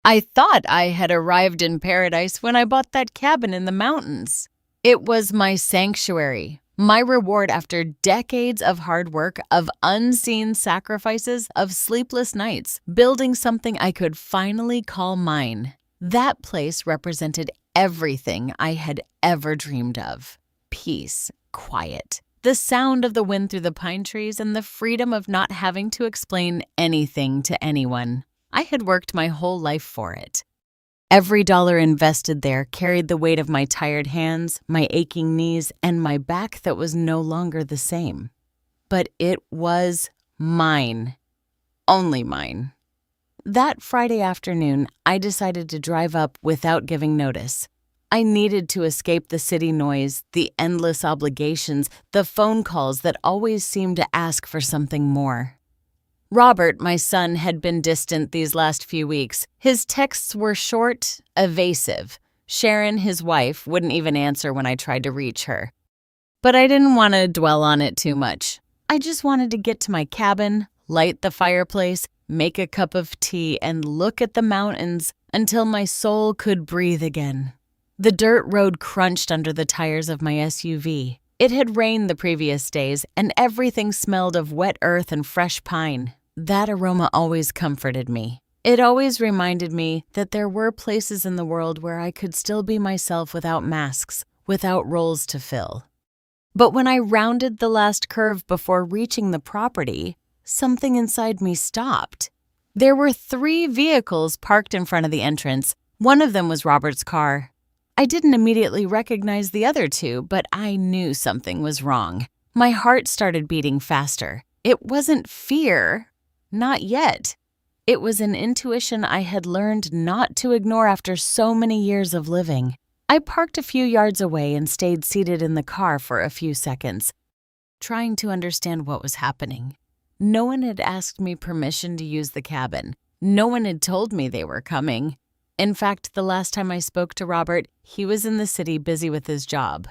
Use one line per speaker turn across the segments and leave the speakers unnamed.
I thought I had arrived in paradise when I bought that cabin in the mountains. It was my sanctuary, my reward after decades of hard work, of unseen sacrifices, of sleepless nights, building something I could finally call mine. That place represented everything I had ever dreamed of. Peace, quiet, the sound of the wind through the pine trees, and the freedom of not having to explain anything to anyone. I had worked my whole life for it. Every dollar invested there carried the weight of my tired hands, my aching knees, and my back that was no longer the same. But it was mine. Only mine. That Friday afternoon, I decided to drive up without giving notice. I needed to escape the city noise, the endless obligations, the phone calls that always seemed to ask for something more. Robert, my son, had been distant these last few weeks. His texts were short, evasive. Sharon, his wife, wouldn't even answer when I tried to reach her. But I didn't want to dwell on it too much. I just wanted to get to my cabin, light the fireplace, make a cup of tea, and look at the mountains until my soul could breathe again. The dirt road crunched under the tires of my SUV. It had rained the previous days, and everything smelled of wet earth and fresh pine. That aroma always comforted me. It always reminded me that there were places in the world where I could still be myself without masks, without roles to fill. But when I rounded the last curve before reaching the property, something inside me stopped. There were 3 vehicles parked in front of the entrance. One of them was Robert's car. I didn't immediately recognize the other 2, but I knew something was wrong. My heart started beating faster. It wasn't fear. Not yet. It was an intuition I had learned not to ignore after so many years of living. I parked a few yards away and stayed seated in the car for a few seconds, trying to understand what was happening. No one had asked me permission to use the cabin. No one had told me they were coming. In fact, the last time I spoke to Robert, he was in the city busy with his job.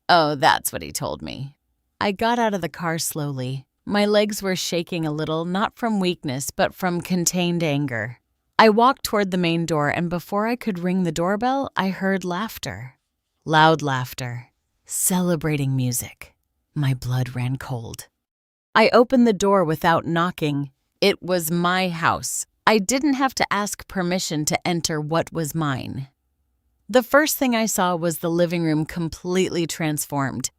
Oh, that's what he told me. I got out of the car slowly. My legs were shaking a little, not from weakness, but from contained anger. I walked toward the main door, and before I could ring the doorbell, I heard laughter. Loud laughter. Celebrating music. My blood ran cold. I opened the door without knocking. It was my house. I didn't have to ask permission to enter what was mine. The first thing I saw was the living room completely transformed.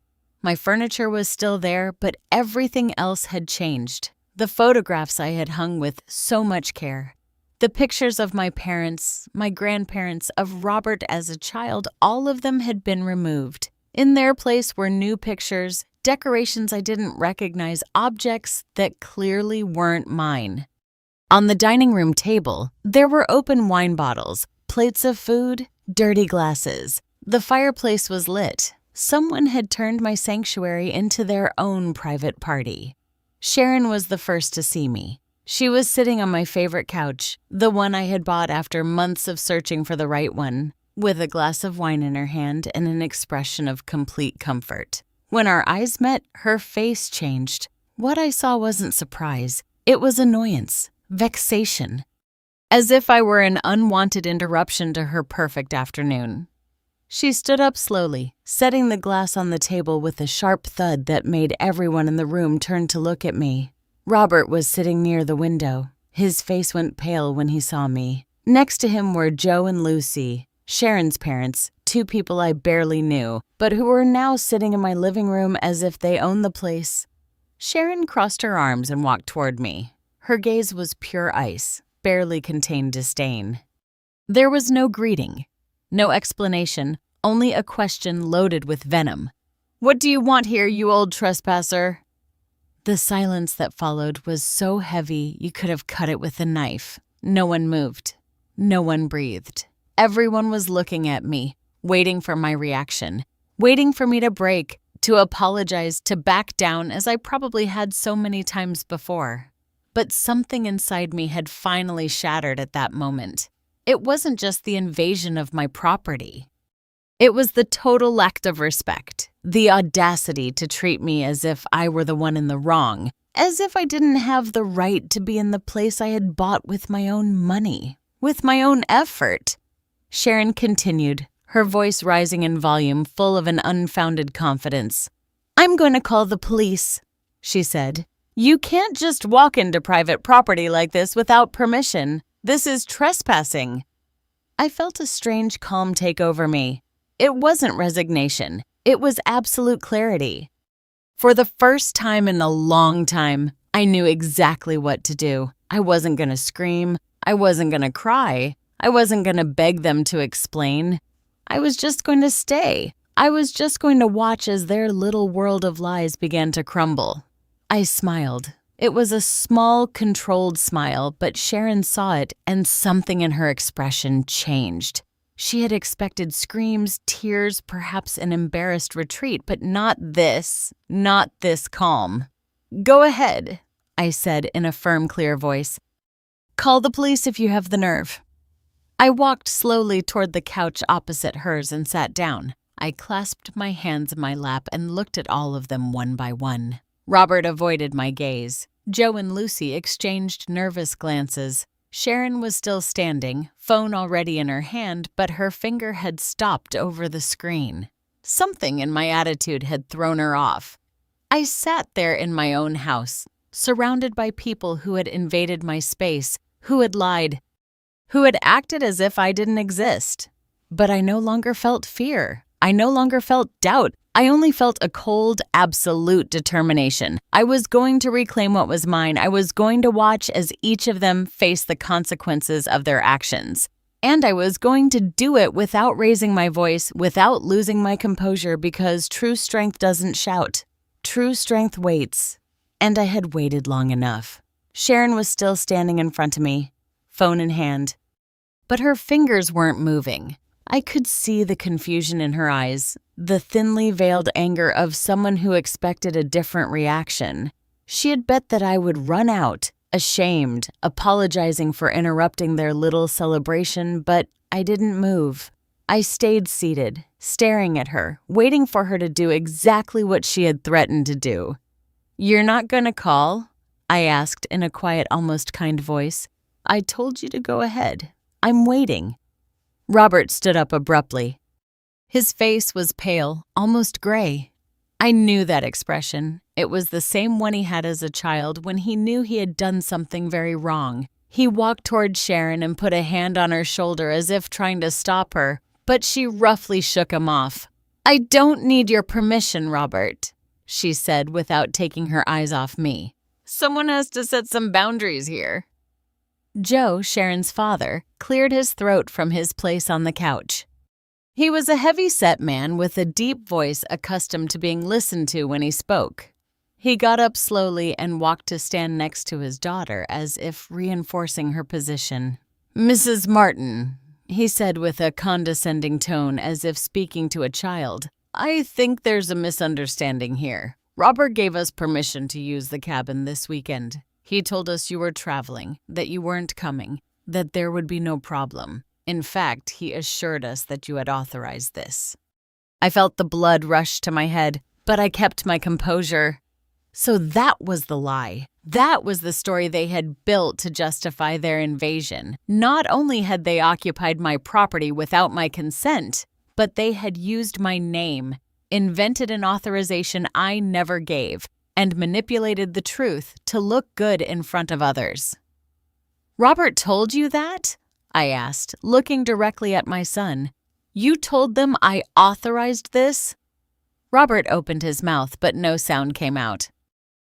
My furniture was still there, but everything else had changed. The photographs I had hung with so much care. The pictures of my parents, my grandparents, of Robert as a child, all of them had been removed. In their place were new pictures, decorations I didn't recognize, objects that clearly weren't mine. On the dining room table, there were open wine bottles, plates of food, dirty glasses. The fireplace was lit. Someone had turned my sanctuary into their own private party. Sharon was the first to see me. She was sitting on my favorite couch, the one I had bought after months of searching for the right one, with a glass of wine in her hand and an expression of complete comfort. When our eyes met, her face changed. What I saw wasn't surprise. It was annoyance, vexation, as if I were an unwanted interruption to her perfect afternoon. She stood up slowly, setting the glass on the table with a sharp thud that made everyone in the room turn to look at me. Robert was sitting near the window. His face went pale when he saw me. Next to him were Joe and Lucy, Sharon's parents, 2 people I barely knew, but who were now sitting in my living room as if they owned the place. Sharon crossed her arms and walked toward me. Her gaze was pure ice, barely contained disdain. There was no greeting. No explanation, only a question loaded with venom. "What do you want here, you old trespasser?" The silence that followed was so heavy you could have cut it with a knife. No one moved. No one breathed. Everyone was looking at me, waiting for my reaction, waiting for me to break, to apologize, to back down as I probably had so many times before. But something inside me had finally shattered at that moment. It wasn't just the invasion of my property. It was the total lack of respect, the audacity to treat me as if I were the one in the wrong, as if I didn't have the right to be in the place I had bought with my own money. With my own effort. Sharon continued, her voice rising in volume, full of an unfounded confidence. I'm going to call the police, she said. You can't just walk into private property like this without permission. This is trespassing. I felt a strange calm take over me. It wasn't resignation. It was absolute clarity. For the first time in a long time, I knew exactly what to do. I wasn't going to scream. I wasn't going to cry. I wasn't going to beg them to explain. I was just going to stay. I was just going to watch as their little world of lies began to crumble. I smiled. It was a small, controlled smile, but Sharon saw it, and something in her expression changed. She had expected screams, tears, perhaps an embarrassed retreat, but not this calm. Go ahead, I said in a firm, clear voice. Call the police if you have the nerve. I walked slowly toward the couch opposite hers and sat down. I clasped my hands in my lap and looked at all of them one by one. Robert avoided my gaze. Joe and Lucy exchanged nervous glances. Sharon was still standing, phone already in her hand, but her finger had stopped over the screen. Something in my attitude had thrown her off. I sat there in my own house, surrounded by people who had invaded my space, who had lied, who had acted as if I didn't exist. But I no longer felt fear. I no longer felt doubt. I only felt a cold, absolute determination. I was going to reclaim what was mine. I was going to watch as each of them faced the consequences of their actions. And I was going to do it without raising my voice, without losing my composure, because true strength doesn't shout. True strength waits. And I had waited long enough. Sharon was still standing in front of me, phone in hand. But her fingers weren't moving. I could see the confusion in her eyes, the thinly veiled anger of someone who expected a different reaction. She had bet that I would run out, ashamed, apologizing for interrupting their little celebration, but I didn't move. I stayed seated, staring at her, waiting for her to do exactly what she had threatened to do. You're not gonna call? I asked in a quiet, almost kind voice. I told you to go ahead. I'm waiting. Robert stood up abruptly. His face was pale, almost gray. I knew that expression. It was the same one he had as a child when he knew he had done something very wrong. He walked toward Sharon and put a hand on her shoulder as if trying to stop her, but she roughly shook him off. I don't need your permission, Robert, she said without taking her eyes off me. Someone has to set some boundaries here. Joe, Sharon's father, cleared his throat from his place on the couch. He was a heavy-set man with a deep voice accustomed to being listened to when he spoke. He got up slowly and walked to stand next to his daughter as if reinforcing her position. Mrs. Martin, he said with a condescending tone as if speaking to a child, I think there's a misunderstanding here. Robert gave us permission to use the cabin this weekend. He told us you were traveling, that you weren't coming, that there would be no problem. In fact, he assured us that you had authorized this. I felt the blood rush to my head, but I kept my composure. So that was the lie. That was the story they had built to justify their invasion. Not only had they occupied my property without my consent, but they had used my name, invented an authorization I never gave, and manipulated the truth to look good in front of others. Robert told you that? I asked, looking directly at my son. You told them I authorized this? Robert opened his mouth, but no sound came out.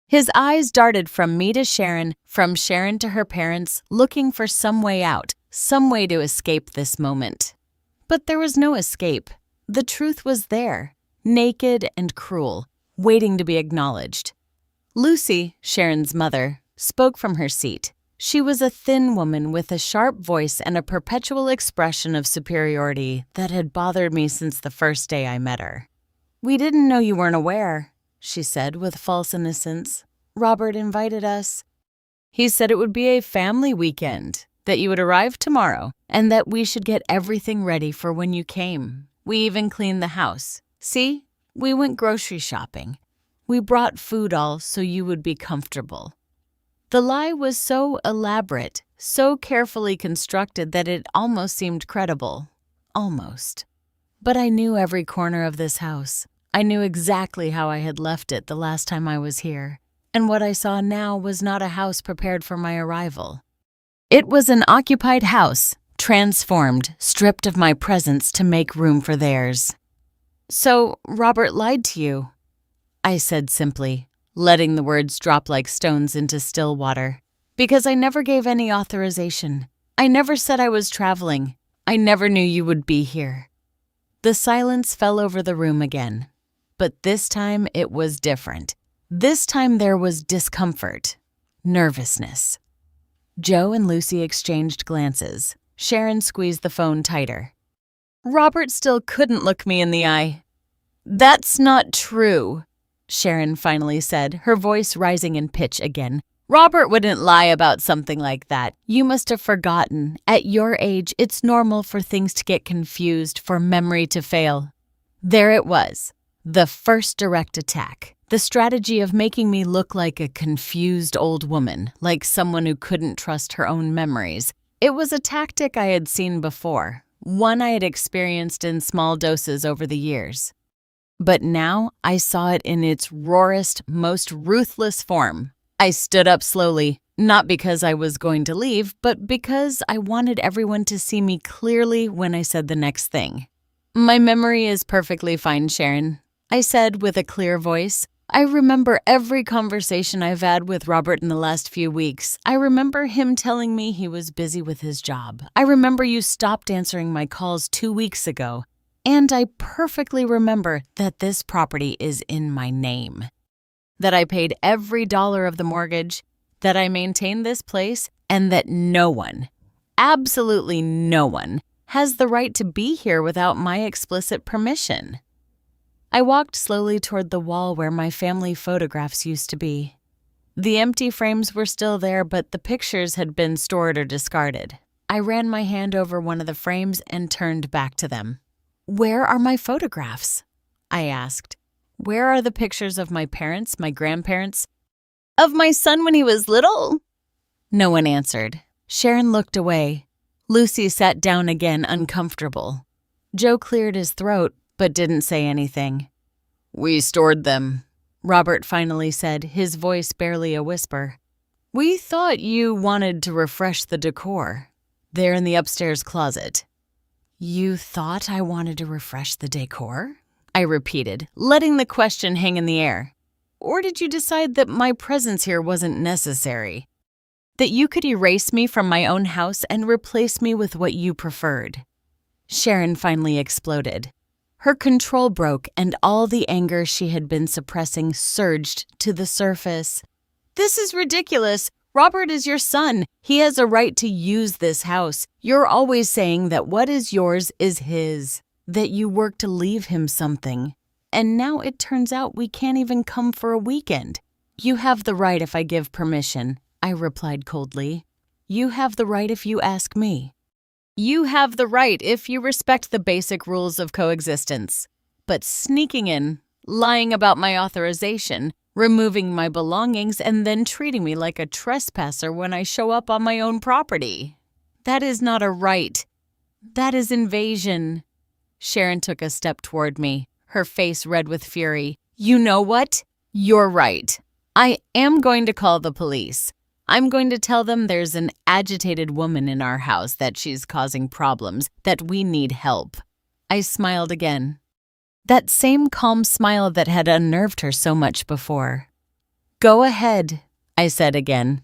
His eyes darted from me to Sharon, from Sharon to her parents, looking for some way out, some way to escape this moment. But there was no escape. The truth was there, naked and cruel, waiting to be acknowledged. Lucy, Sharon's mother, spoke from her seat. She was a thin woman with a sharp voice and a perpetual expression of superiority that had bothered me since the first day I met her. We didn't know you weren't aware, she said with false innocence. Robert invited us. He said it would be a family weekend, that you would arrive tomorrow, and that we should get everything ready for when you came. We even cleaned the house. See, we went grocery shopping. We brought food all so you would be comfortable. The lie was so elaborate, so carefully constructed that it almost seemed credible. Almost. But I knew every corner of this house. I knew exactly how I had left it the last time I was here, and what I saw now was not a house prepared for my arrival. It was an occupied house, transformed, stripped of my presence to make room for theirs. "So, Robert lied to you," I said simply, letting the words drop like stones into still water. "Because I never gave any authorization. I never said I was traveling. I never knew you would be here." The silence fell over the room again. But this time it was different. This time there was discomfort, nervousness. Joe and Lucy exchanged glances. Sharon squeezed the phone tighter. Robert still couldn't look me in the eye. "That's not true," Sharon finally said, her voice rising in pitch again. "Robert wouldn't lie about something like that. You must have forgotten. At your age, it's normal for things to get confused, for memory to fail." There it was, the first direct attack. The strategy of making me look like a confused old woman, like someone who couldn't trust her own memories. It was a tactic I had seen before, one I had experienced in small doses over the years. But now I saw it in its rawest, most ruthless form. I stood up slowly, not because I was going to leave, but because I wanted everyone to see me clearly when I said the next thing. "My memory is perfectly fine, Sharon," I said with a clear voice. "I remember every conversation I've had with Robert in the last few weeks. I remember him telling me he was busy with his job. I remember you stopped answering my calls 2 weeks ago. And I perfectly remember that this property is in my name. That I paid every dollar of the mortgage, that I maintain this place, and that no one, absolutely no one, has the right to be here without my explicit permission." I walked slowly toward the wall where my family photographs used to be. The empty frames were still there, but the pictures had been stored or discarded. I ran my hand over one of the frames and turned back to them. "Where are my photographs?" I asked. "Where are the pictures of my parents, my grandparents? Of my son when he was little?" No one answered. Sharon looked away. Lucy sat down again, uncomfortable. Joe cleared his throat, but didn't say anything. "We stored them," Robert finally said, his voice barely a whisper. "We thought you wanted to refresh the decor. They're in the upstairs closet." "You thought I wanted to refresh the decor?" I repeated, letting the question hang in the air. "Or did you decide that my presence here wasn't necessary? That you could erase me from my own house and replace me with what you preferred?" Sharon finally exploded. Her control broke and all the anger she had been suppressing surged to the surface. "This is ridiculous. Robert is your son. He has a right to use this house. You're always saying that what is yours is his, that you work to leave him something. And now it turns out we can't even come for a weekend." "You have the right if I give permission," I replied coldly. "You have the right if you ask me. You have the right if you respect the basic rules of coexistence. But sneaking in, lying about my authorization, removing my belongings, and then treating me like a trespasser when I show up on my own property. That is not a right. That is invasion." Sharon took a step toward me, her face red with fury. "You know what? You're right. I am going to call the police. I'm going to tell them there's an agitated woman in our house, that she's causing problems, that we need help." I smiled again. That same calm smile that had unnerved her so much before. "Go ahead," I said again.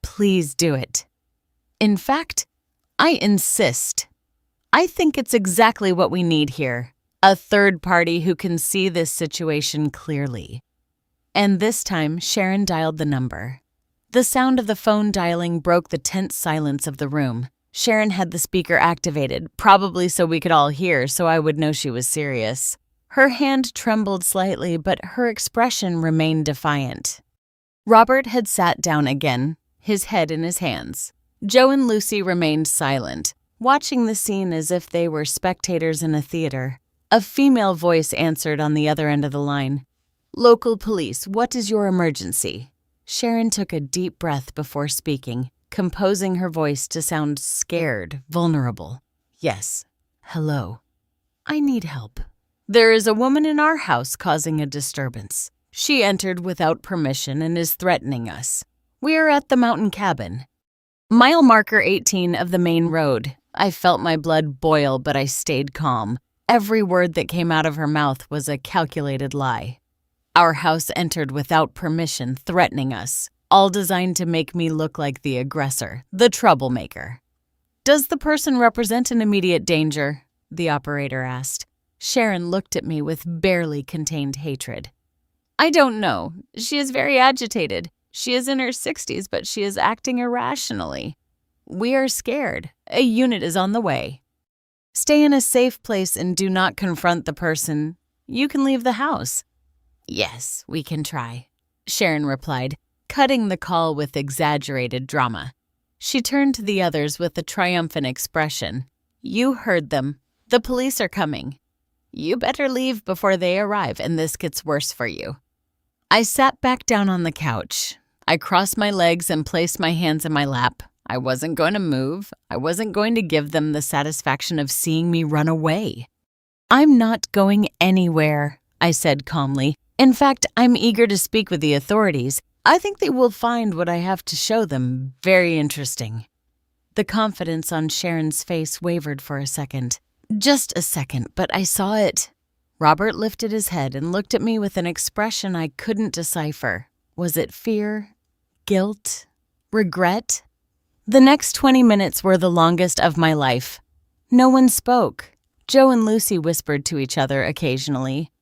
"Please do it. In fact, I insist. I think it's exactly what we need here. A third party who can see this situation clearly." And this time, Sharon dialed the number. The sound of the phone dialing broke the tense silence of the room. Sharon had the speaker activated, probably so we could all hear, so I would know she was serious. Her hand trembled slightly, but her expression remained defiant. Robert had sat down again, his head in his hands. Joe and Lucy remained silent, watching the scene as if they were spectators in a theater. A female voice answered on the other end of the line. "Local police, what is your emergency?" Sharon took a deep breath before speaking. composing her voice to sound scared, vulnerable. "Yes. Hello. I need help. There is a woman in our house causing a disturbance. She entered without permission and is threatening us. We are at the mountain cabin. Mile marker 18 of the main road." I felt my blood boil, but I stayed calm. Every word that came out of her mouth was a calculated lie. Our house entered without permission, threatening us, all designed to make me look like the aggressor, the troublemaker. "Does the person represent an immediate danger?" the operator asked. Sharon looked at me with barely contained hatred. "I don't know. She is very agitated. She is in her 60s, but she is acting irrationally. We are scared. A unit is on the way. Stay in a safe place and do not confront the person. You can leave the house." "Yes, we can try," Sharon replied, cutting the call with exaggerated drama. She turned to the others with a triumphant expression. "You heard them. The police are coming. You better leave before they arrive and this gets worse for you." I sat back down on the couch. I crossed my legs and placed my hands in my lap. I wasn't going to move. I wasn't going to give them the satisfaction of seeing me run away. "I'm not going anywhere," I said calmly. "In fact, I'm eager to speak with the authorities. I think they will find what I have to show them very interesting." The confidence on Sharon's face wavered for a second. Just a second, but I saw it. Robert lifted his head and looked at me with an expression I couldn't decipher. Was it fear? Guilt? Regret? The next 20 minutes were the longest of my life. No one spoke. Joe and Lucy whispered to each other occasionally.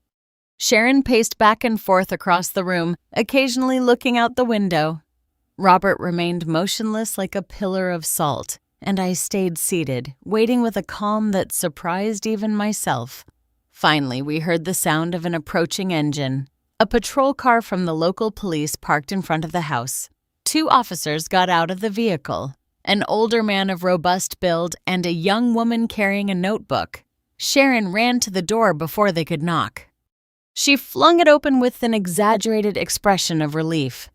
Sharon paced back and forth across the room, occasionally looking out the window. Robert remained motionless like a pillar of salt, and I stayed seated, waiting with a calm that surprised even myself. Finally, we heard the sound of an approaching engine. A patrol car from the local police parked in front of the house. 2 officers got out of the vehicle, an older man of robust build and a young woman carrying a notebook. Sharon ran to the door before they could knock. She flung it open with an exaggerated expression of relief.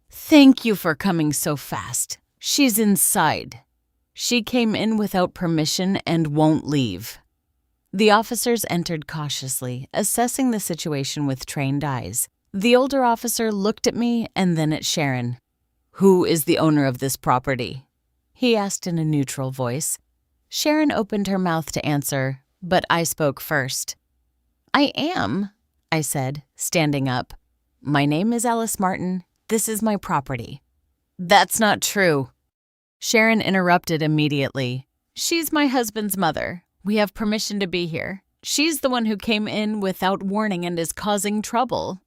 "Thank you for coming so fast. She's inside. She came in without permission and won't leave." The officers entered cautiously, assessing the situation with trained eyes. The older officer looked at me and then at Sharon. "Who is the owner of this property?" he asked in a neutral voice. Sharon opened her mouth to answer, but I spoke first. "I am," I said, standing up. "My name is Alice Martin. This is my property." "That's not true." Sharon interrupted immediately. "She's my husband's mother. We have permission to be here. She's the one who came in without warning and is causing trouble."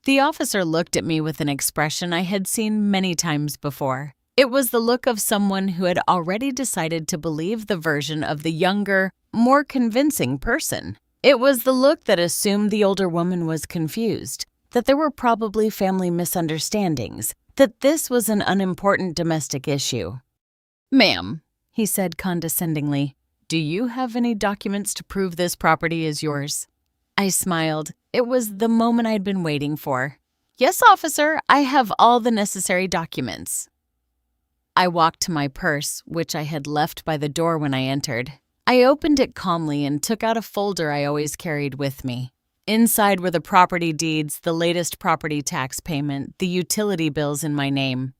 The officer looked at me with an expression I had seen many times before. It was the look of someone who had already decided to believe the version of the younger, more convincing person. It was the look that assumed the older woman was confused, that there were probably family misunderstandings, that this was an unimportant domestic issue. "Ma'am," he said condescendingly, "do you have any documents to prove this property is yours?" I smiled. It was the moment I'd been waiting for. "Yes, officer, I have all the necessary documents." I walked to my purse, which I had left by the door when I entered. I opened it calmly and took out a folder I always carried with me. Inside were the property deeds, the latest property tax payment, the utility bills in my name,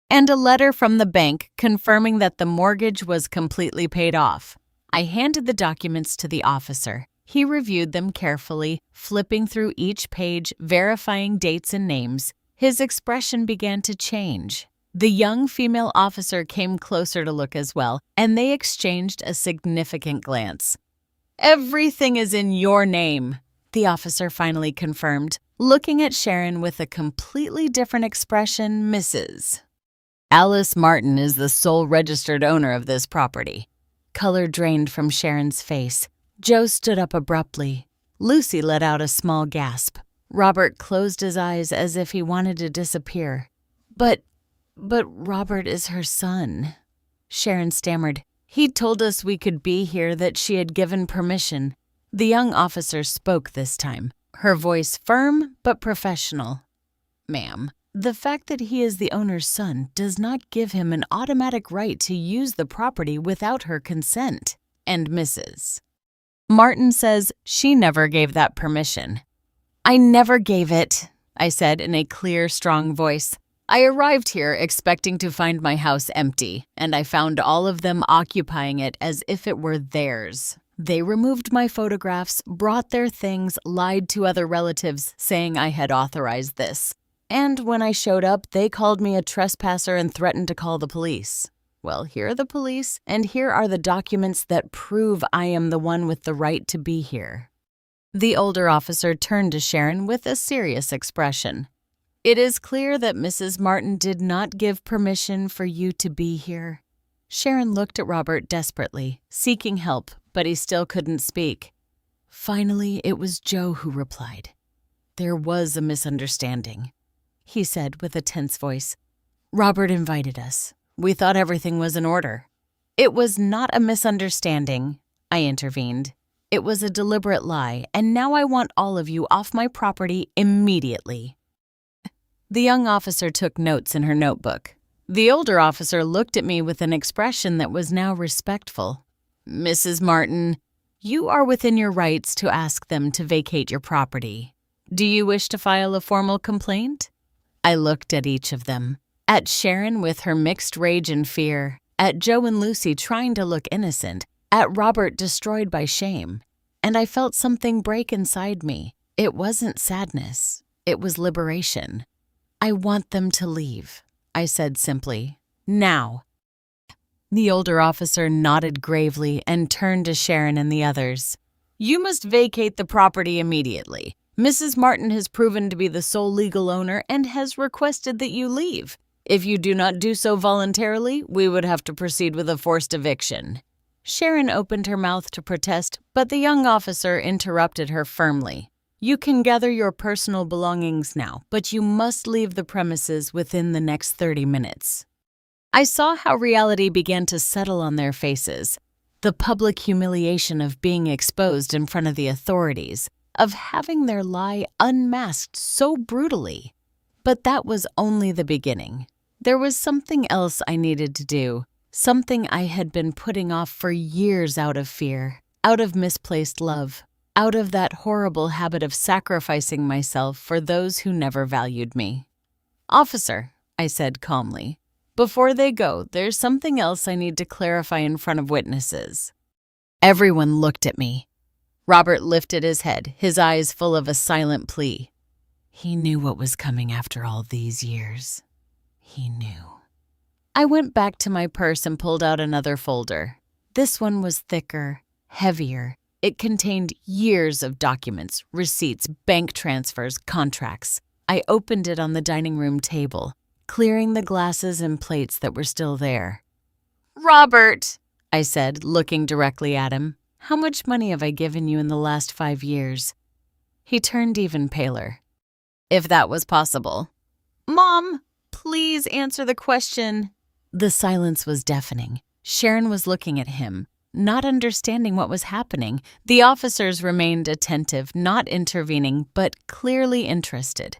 and a letter from the bank confirming that the mortgage was completely paid off. I handed the documents to the officer. He reviewed them carefully, flipping through each page, verifying dates and names. His expression began to change. The young female officer came closer to look as well, and they exchanged a significant glance. "Everything is in your name," the officer finally confirmed, looking at Sharon with a completely different expression. "Mrs. Alice Martin is the sole registered owner of this property." Color drained from Sharon's face. Joe stood up abruptly. Lucy let out a small gasp. Robert closed his eyes as if he wanted to disappear. But Robert is her son," Sharon stammered. "He told us we could be here, that she had given permission." The young officer spoke this time, her voice firm but professional. "Ma'am, The fact that he is the owner's son does not give him an automatic right to use the property without her consent. And Mrs. Martin says she never gave that permission. I never gave it, I said in a clear, strong voice. I arrived here expecting to find my house empty, and I found all of them occupying it as if it were theirs. They removed my photographs, brought their things, lied to other relatives, saying I had authorized this. And when I showed up, they called me a trespasser and threatened to call the police. Well, here are the police, and here are the documents that prove I am the one with the right to be here. The older officer turned to Sharon with a serious expression. It is clear that Mrs. Martin did not give permission for you to be here. Sharon looked at Robert desperately, seeking help, but he still couldn't speak. Finally, it was Joe who replied. There was a misunderstanding, he said with a tense voice. Robert invited us. We thought everything was in order. It was not a misunderstanding, I intervened. It was a deliberate lie, and now I want all of you off my property immediately. The young officer took notes in her notebook. The older officer looked at me with an expression that was now respectful. Mrs. Martin, you are within your rights to ask them to vacate your property. Do you wish to file a formal complaint? I looked at each of them. At Sharon with her mixed rage and fear, at Joe and Lucy trying to look innocent, at Robert destroyed by shame. And I felt something break inside me. It wasn't sadness. It was liberation. I want them to leave, I said simply. Now. The older officer nodded gravely and turned to Sharon and the others. You must vacate the property immediately. Mrs. Martin has proven to be the sole legal owner and has requested that you leave. If you do not do so voluntarily, we would have to proceed with a forced eviction. Sharon opened her mouth to protest, but the young officer interrupted her firmly. You can gather your personal belongings now, but you must leave the premises within the next 30 minutes. I saw how reality began to settle on their faces. The public humiliation of being exposed in front of the authorities, of having their lie unmasked so brutally. But that was only the beginning. There was something else I needed to do, something I had been putting off for years out of fear, out of misplaced love, out of that horrible habit of sacrificing myself for those who never valued me. Officer, I said calmly, before they go, there's something else I need to clarify in front of witnesses. Everyone looked at me. Robert lifted his head, his eyes full of a silent plea. He knew what was coming after all these years. He knew. I went back to my purse and pulled out another folder. This one was thicker, heavier. It contained years of documents, receipts, bank transfers, contracts. I opened it on the dining room table, clearing the glasses and plates that were still there. Robert, I said, looking directly at him, how much money have I given you in the last 5 years? He turned even paler. If that was possible. Mom, please answer the question. The silence was deafening. Sharon was looking at him, not understanding what was happening. The officers remained attentive, not intervening, but clearly interested.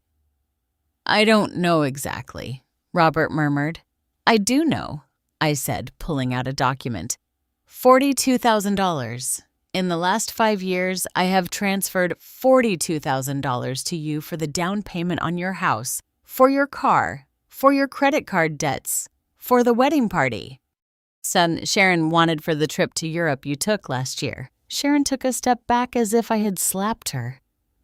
I don't know exactly, Robert murmured. I do know, I said, pulling out a document. $42,000. In the last 5 years, I have transferred $42,000 to you for the down payment on your house, for your car, for your credit card debts, for the wedding party. Son, Sharon wanted for the trip to Europe you took last year. Sharon took a step back as if I had slapped her.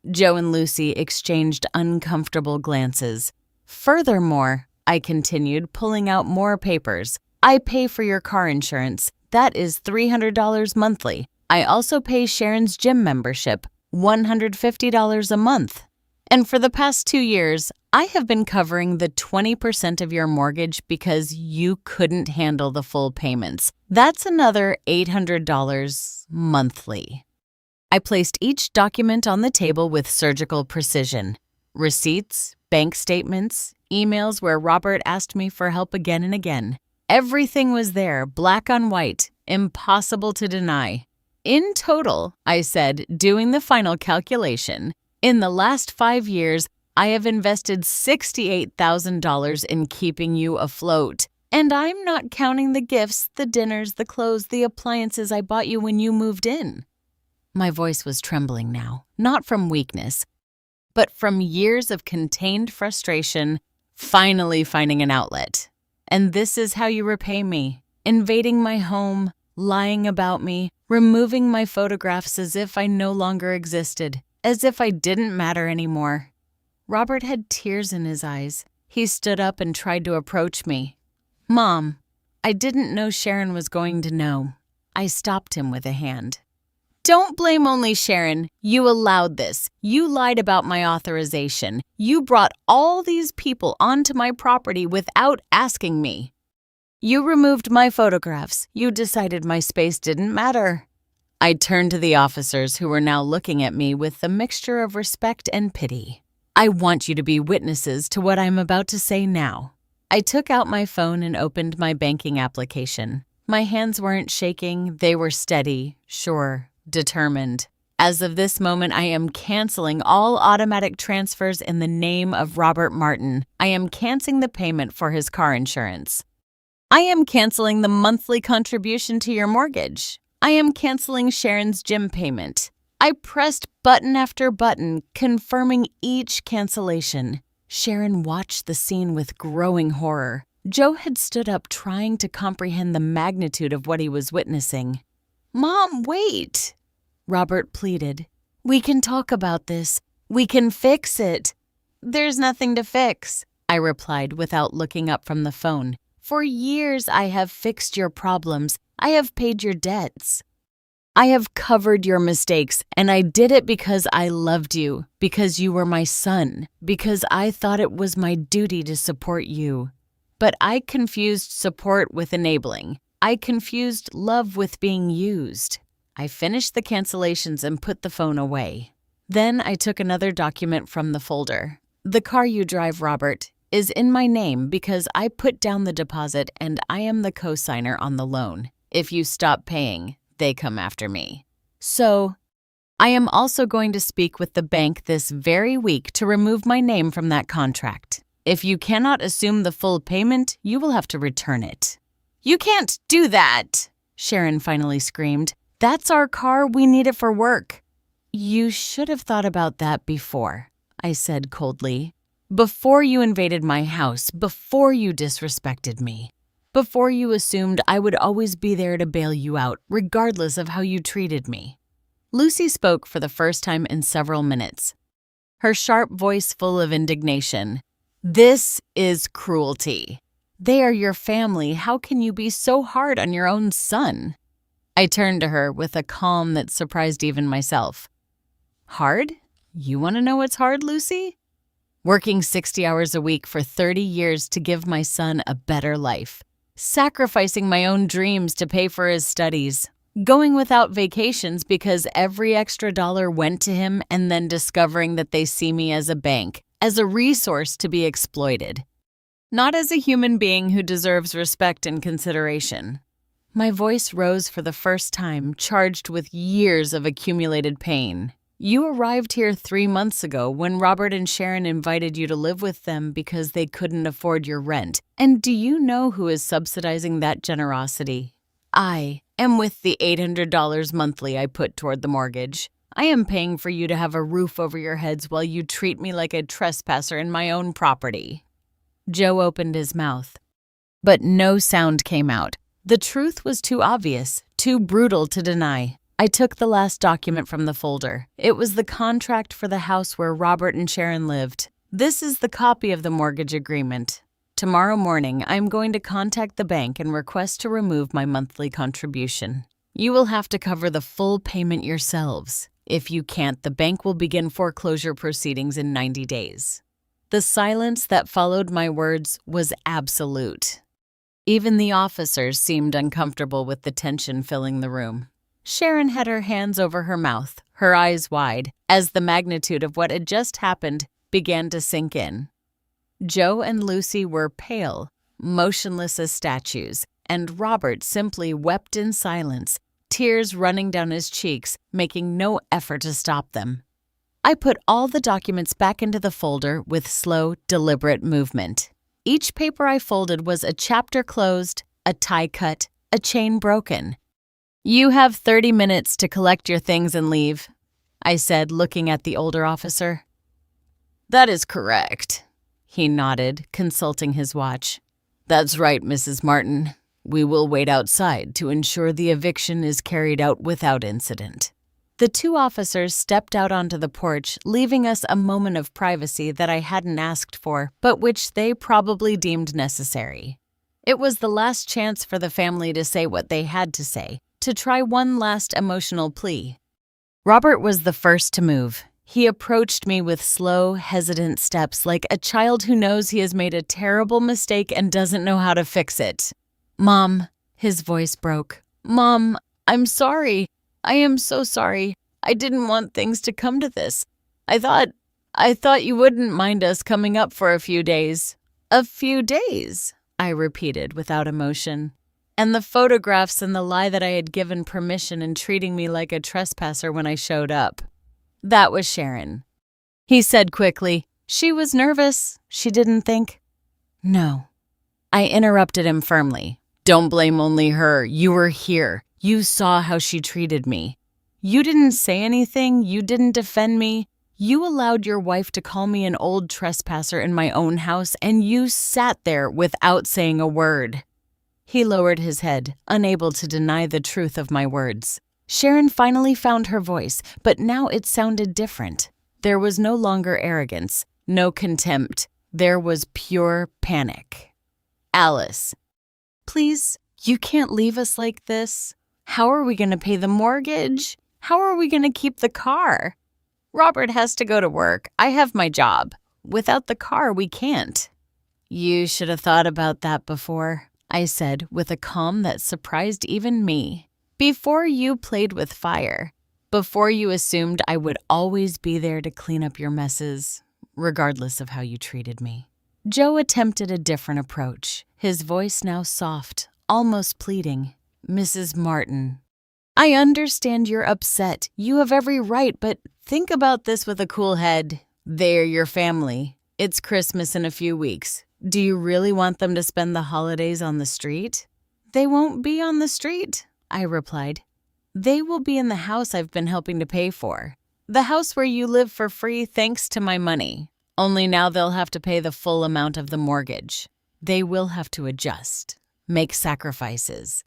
Joe and Lucy exchanged uncomfortable glances. Furthermore, I continued, pulling out more papers. I pay for your car insurance. That is $300 monthly. I also pay Sharon's gym membership, $150 a month. And for the past 2 years, I have been covering the 20% of your mortgage because you couldn't handle the full payments. That's another $800 monthly. I placed each document on the table with surgical precision. Receipts, bank statements, emails where Robert asked me for help again and again. Everything was there, black on white, impossible to deny. In total, I said, doing the final calculation, in the last 5 years, I have invested $68,000 in keeping you afloat. And I'm not counting the gifts, the dinners, the clothes, the appliances I bought you when you moved in." My voice was trembling now, not from weakness, but from years of contained frustration, finally finding an outlet. "And this is how you repay me, invading my home, lying about me, removing my photographs as if I no longer existed, as if I didn't matter anymore." Robert had tears in his eyes. He stood up and tried to approach me. "Mom, I didn't know Sharon was going to know." I stopped him with a hand. "Don't blame only Sharon. You allowed this. You lied about my authorization. You brought all these people onto my property without asking me. You removed my photographs. You decided my space didn't matter." I turned to the officers who were now looking at me with a mixture of respect and pity. "I want you to be witnesses to what I'm about to say now." I took out my phone and opened my banking application. My hands weren't shaking. They were steady, sure, determined. As of this moment, I am canceling all automatic transfers in the name of Robert Martin. I am canceling the payment for his car insurance. I am canceling the monthly contribution to your mortgage. I am canceling Sharon's gym payment. I pressed button after button, confirming each cancellation. Sharon watched the scene with growing horror. Joe had stood up trying to comprehend the magnitude of what he was witnessing. "Mom, wait," Robert pleaded. "We can talk about this. We can fix it." "There's nothing to fix," I replied without looking up from the phone. "For years I have fixed your problems. I have paid your debts. I have covered your mistakes, and I did it because I loved you, because you were my son, because I thought it was my duty to support you. But I confused support with enabling. I confused love with being used." I finished the cancellations and put the phone away. Then I took another document from the folder. "The car you drive, Robert, is in my name because I put down the deposit and I am the co-signer on the loan. If you stop paying, they come after me. So, I am also going to speak with the bank this very week to remove my name from that contract. If you cannot assume the full payment, you will have to return it." "You can't do that," Sharon finally screamed. "That's our car. We need it for work." "You should have thought about that before," I said coldly. "Before you invaded my house, before you disrespected me. Before you assumed I would always be there to bail you out, regardless of how you treated me." Lucy spoke for the first time in several minutes, her sharp voice full of indignation. "This is cruelty. They are your family. How can you be so hard on your own son?" I turned to her with a calm that surprised even myself. "Hard? You want to know what's hard, Lucy? Working 60 hours a week for 30 years to give my son a better life. Sacrificing my own dreams to pay for his studies, going without vacations because every extra dollar went to him, and then discovering that they see me as a bank, as a resource to be exploited, not as a human being who deserves respect and consideration." My voice rose for the first time, charged with years of accumulated pain. "You arrived here 3 months ago when Robert and Sharon invited you to live with them because they couldn't afford your rent. And do you know who is subsidizing that generosity? I am, with the $800 monthly I put toward the mortgage. I am paying for you to have a roof over your heads while you treat me like a trespasser in my own property." Joe opened his mouth, but no sound came out. The truth was too obvious, too brutal to deny. I took the last document from the folder. It was the contract for the house where Robert and Sharon lived. "This is the copy of the mortgage agreement. Tomorrow morning, I'm going to contact the bank and request to remove my monthly contribution. You will have to cover the full payment yourselves. If you can't, the bank will begin foreclosure proceedings in 90 days. The silence that followed my words was absolute. Even the officers seemed uncomfortable with the tension filling the room. Sharon had her hands over her mouth, her eyes wide, as the magnitude of what had just happened began to sink in. Joe and Lucy were pale, motionless as statues, and Robert simply wept in silence, tears running down his cheeks, making no effort to stop them. I put all the documents back into the folder with slow, deliberate movement. Each paper I folded was a chapter closed, a tie cut, a chain broken. "You have 30 minutes to collect your things and leave," I said, looking at the older officer. "That is correct," he nodded, consulting his watch. "That's right, Mrs. Martin. We will wait outside to ensure the eviction is carried out without incident." The two officers stepped out onto the porch, leaving us a moment of privacy that I hadn't asked for, but which they probably deemed necessary. It was the last chance for the family to say what they had to say, to try one last emotional plea. Robert was the first to move. He approached me with slow, hesitant steps, like a child who knows he has made a terrible mistake and doesn't know how to fix it. "Mom," his voice broke. "Mom, I'm sorry. I am so sorry. I didn't want things to come to this. I thought you wouldn't mind us coming up for a few days." "A few days?" I repeated without emotion. And the photographs and the lie that I had given permission and treating me like a trespasser when I showed up. "That was Sharon," he said quickly. "She was nervous. She didn't think." "No." I interrupted him firmly. "Don't blame only her. You were here. You saw how she treated me. You didn't say anything. You didn't defend me. You allowed your wife to call me an old trespasser in my own house, and you sat there without saying a word." He lowered his head, unable to deny the truth of my words. Sharon finally found her voice, but now it sounded different. There was no longer arrogance, no contempt. There was pure panic. "Alice, please, you can't leave us like this. How are we going to pay the mortgage? How are we going to keep the car? Robert has to go to work. I have my job. Without the car, we can't." "You should have thought about that before," I said with a calm that surprised even me. "Before you played with fire. Before you assumed I would always be there to clean up your messes, regardless of how you treated me." Joe attempted a different approach, his voice now soft, almost pleading. "Mrs. Martin, I understand you're upset. You have every right, but think about this with a cool head. They're your family. It's Christmas in a few weeks. Do you really want them to spend the holidays on the street?" "They won't be on the street," I replied. "They will be in the house I've been helping to pay for. The house where you live for free thanks to my money. Only now they'll have to pay the full amount of the mortgage. They will have to adjust, make sacrifices,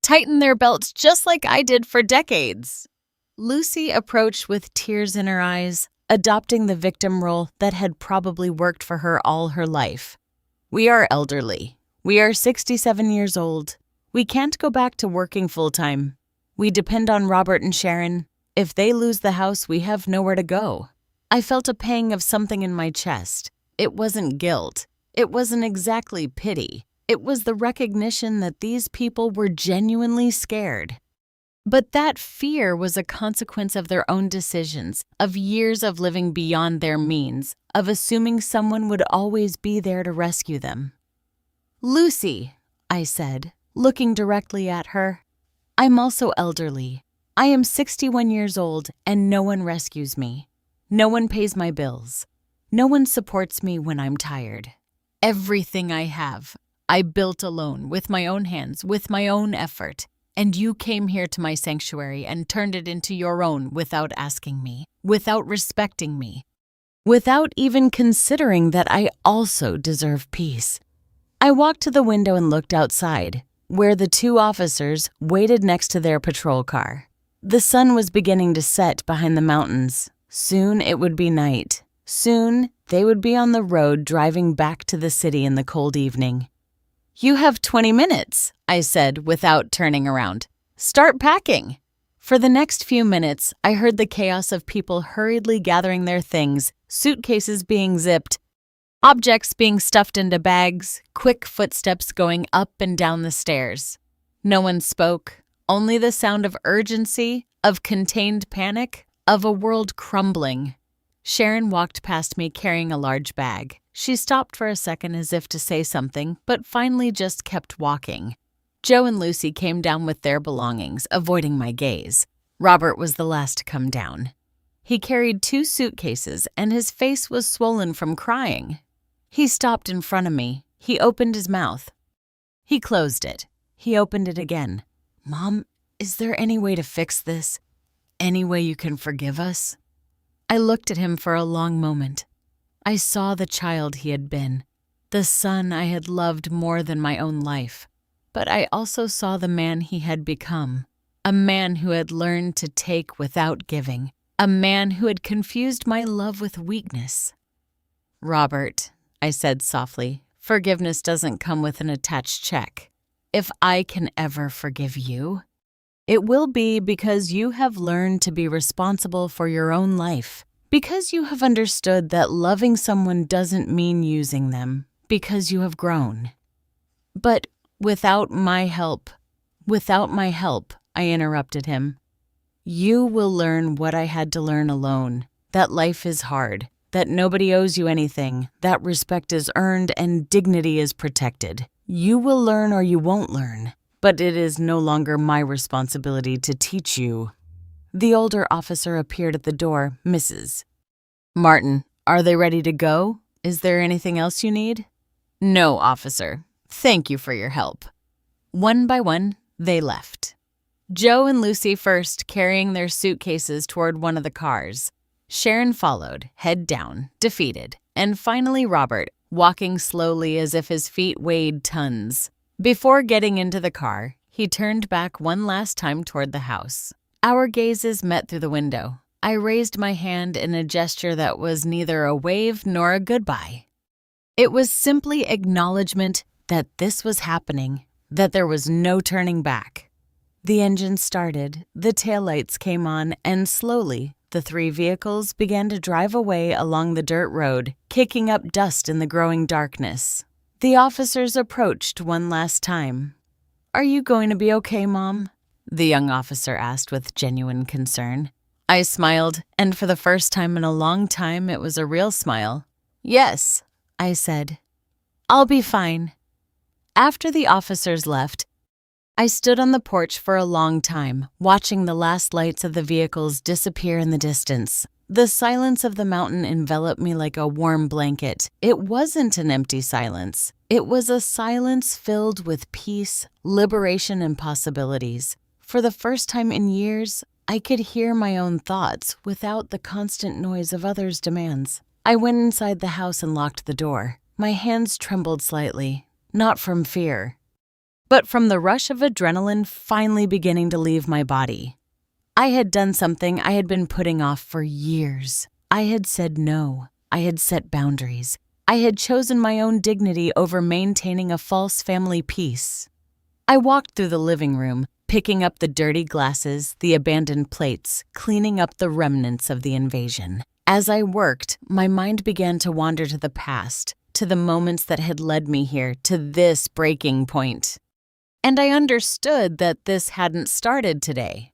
tighten their belts just like I did for decades." Lucy approached with tears in her eyes, adopting the victim role that had probably worked for her all her life. "We are elderly. We are 67 years old. We can't go back to working full-time. We depend on Robert and Sharon. If they lose the house, we have nowhere to go." I felt a pang of something in my chest. It wasn't guilt. It wasn't exactly pity. It was the recognition that these people were genuinely scared. But that fear was a consequence of their own decisions, of years of living beyond their means, of assuming someone would always be there to rescue them. "Lucy," I said, looking directly at her, "I'm also elderly. I am 61 years old, and no one rescues me. No one pays my bills. No one supports me when I'm tired. Everything I have, I built alone, with my own hands, with my own effort. And you came here to my sanctuary and turned it into your own without asking me, without respecting me, without even considering that I also deserve peace." I walked to the window and looked outside, where the two officers waited next to their patrol car. The sun was beginning to set behind the mountains. Soon it would be night. Soon they would be on the road driving back to the city in the cold evening. "You have 20 minutes, I said without turning around. "Start packing." For the next few minutes, I heard the chaos of people hurriedly gathering their things, suitcases being zipped, objects being stuffed into bags, quick footsteps going up and down the stairs. No one spoke, only the sound of urgency, of contained panic, of a world crumbling. Sharon walked past me carrying a large bag. She stopped for a second as if to say something, but finally just kept walking. Joe and Lucy came down with their belongings, avoiding my gaze. Robert was the last to come down. He carried 2 suitcases and his face was swollen from crying. He stopped in front of me. He opened his mouth. He closed it. He opened it again. "Mom, is there any way to fix this? Any way you can forgive us?" I looked at him for a long moment. I saw the child he had been, the son I had loved more than my own life. But I also saw the man he had become, a man who had learned to take without giving, a man who had confused my love with weakness. "Robert," I said softly, "forgiveness doesn't come with an attached check. If I can ever forgive you, it will be because you have learned to be responsible for your own life, because you have understood that loving someone doesn't mean using them, because you have grown." "But without my help," I interrupted him. "You will learn what I had to learn alone, that life is hard, that nobody owes you anything, that respect is earned and dignity is protected. You will learn or you won't learn, but it is no longer my responsibility to teach you." The older officer appeared at the door. "Mrs. Martin, are they ready to go? Is there anything else you need?" "No, officer. Thank you for your help." One by one, they left. Joe and Lucy first, carrying their suitcases toward one of the cars. Sharon followed, head down, defeated, and finally Robert, walking slowly as if his feet weighed tons. Before getting into the car, he turned back one last time toward the house. Our gazes met through the window. I raised my hand in a gesture that was neither a wave nor a goodbye. It was simply acknowledgement that this was happening, that there was no turning back. The engine started, the taillights came on, and slowly, the 3 vehicles began to drive away along the dirt road, kicking up dust in the growing darkness. The officers approached one last time. "Are you going to be okay, Mom?" the young officer asked with genuine concern. I smiled, and for the first time in a long time, it was a real smile. "Yes," I said. "I'll be fine." After the officers left, I stood on the porch for a long time, watching the last lights of the vehicles disappear in the distance. The silence of the mountain enveloped me like a warm blanket. It wasn't an empty silence. It was a silence filled with peace, liberation, and possibilities. For the first time in years, I could hear my own thoughts without the constant noise of others' demands. I went inside the house and locked the door. My hands trembled slightly, not from fear, but from the rush of adrenaline finally beginning to leave my body. I had done something I had been putting off for years. I had said no. I had set boundaries. I had chosen my own dignity over maintaining a false family peace. I walked through the living room, picking up the dirty glasses, the abandoned plates, cleaning up the remnants of the invasion. As I worked, my mind began to wander to the past, to the moments that had led me here, to this breaking point. And I understood that this hadn't started today.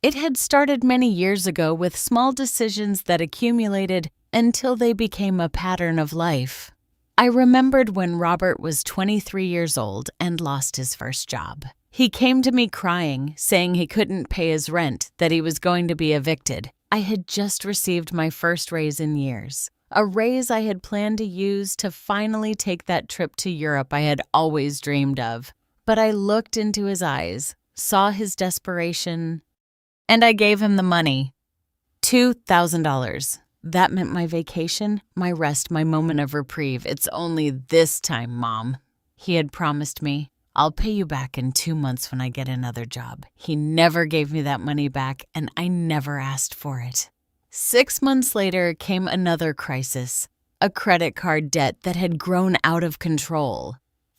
It had started many years ago with small decisions that accumulated until they became a pattern of life. I remembered when Robert was 23 years old and lost his first job. He came to me crying, saying he couldn't pay his rent, that he was going to be evicted. I had just received my first raise in years, a raise I had planned to use to finally take that trip to Europe I had always dreamed of. But I looked into his eyes, saw his desperation, and I gave him the money. $2,000. That meant my vacation, my rest, my moment of reprieve. "It's only this time, Mom," he had promised me. "I'll pay you back in 2 months when I get another job." He never gave me that money back, and I never asked for it. 6 months later came another crisis, a credit card debt that had grown out of control.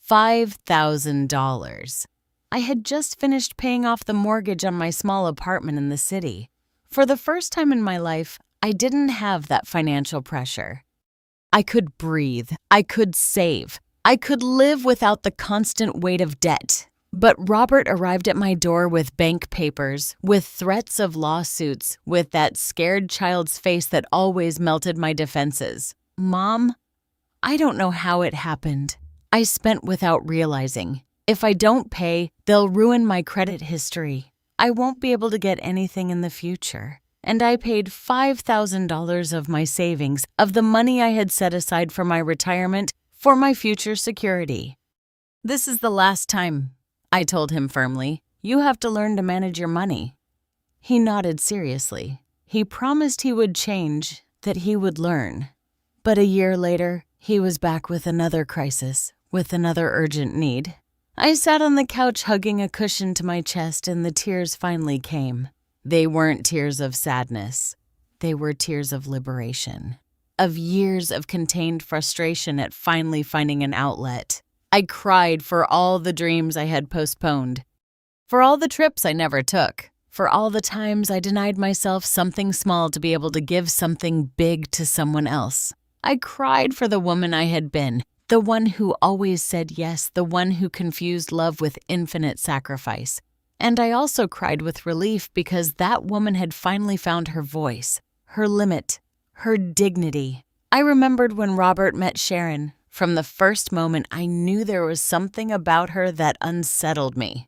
$5,000. I had just finished paying off the mortgage on my small apartment in the city. For the first time in my life, I didn't have that financial pressure. I could breathe. I could save. I could live without the constant weight of debt. But Robert arrived at my door with bank papers, with threats of lawsuits, with that scared child's face that always melted my defenses. "Mom, I don't know how it happened. I spent without realizing. If I don't pay, they'll ruin my credit history. I won't be able to get anything in the future. and I paid $5,000 of my savings, of the money I had set aside for my retirement, for my future security. "This is the last time," I told him firmly. "You have to learn to manage your money." He nodded seriously. He promised he would change, that he would learn. But a year later, he was back with another crisis, with another urgent need. I sat on the couch hugging a cushion to my chest, and the tears finally came. They weren't tears of sadness. They were tears of liberation, of years of contained frustration at finally finding an outlet. I cried for all the dreams I had postponed, for all the trips I never took, for all the times I denied myself something small to be able to give something big to someone else. I cried for the woman I had been, the one who always said yes, the one who confused love with infinite sacrifice. And I also cried with relief because that woman had finally found her voice, her limit, her dignity. I remembered when Robert met Sharon. From the first moment, I knew there was something about her that unsettled me.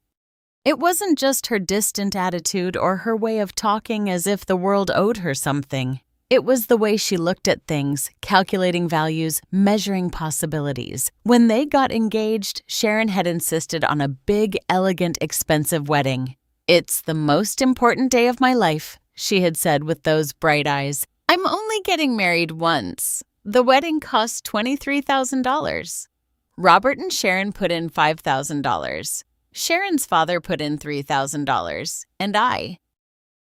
It wasn't just her distant attitude or her way of talking as if the world owed her something. It was the way she looked at things, calculating values, measuring possibilities. When they got engaged, Sharon had insisted on a big, elegant, expensive wedding. "It's the most important day of my life," she had said with those bright eyes. "I'm only getting married once. The wedding cost $23,000. Robert and Sharon put in $5,000. Sharon's father put in $3,000, and I,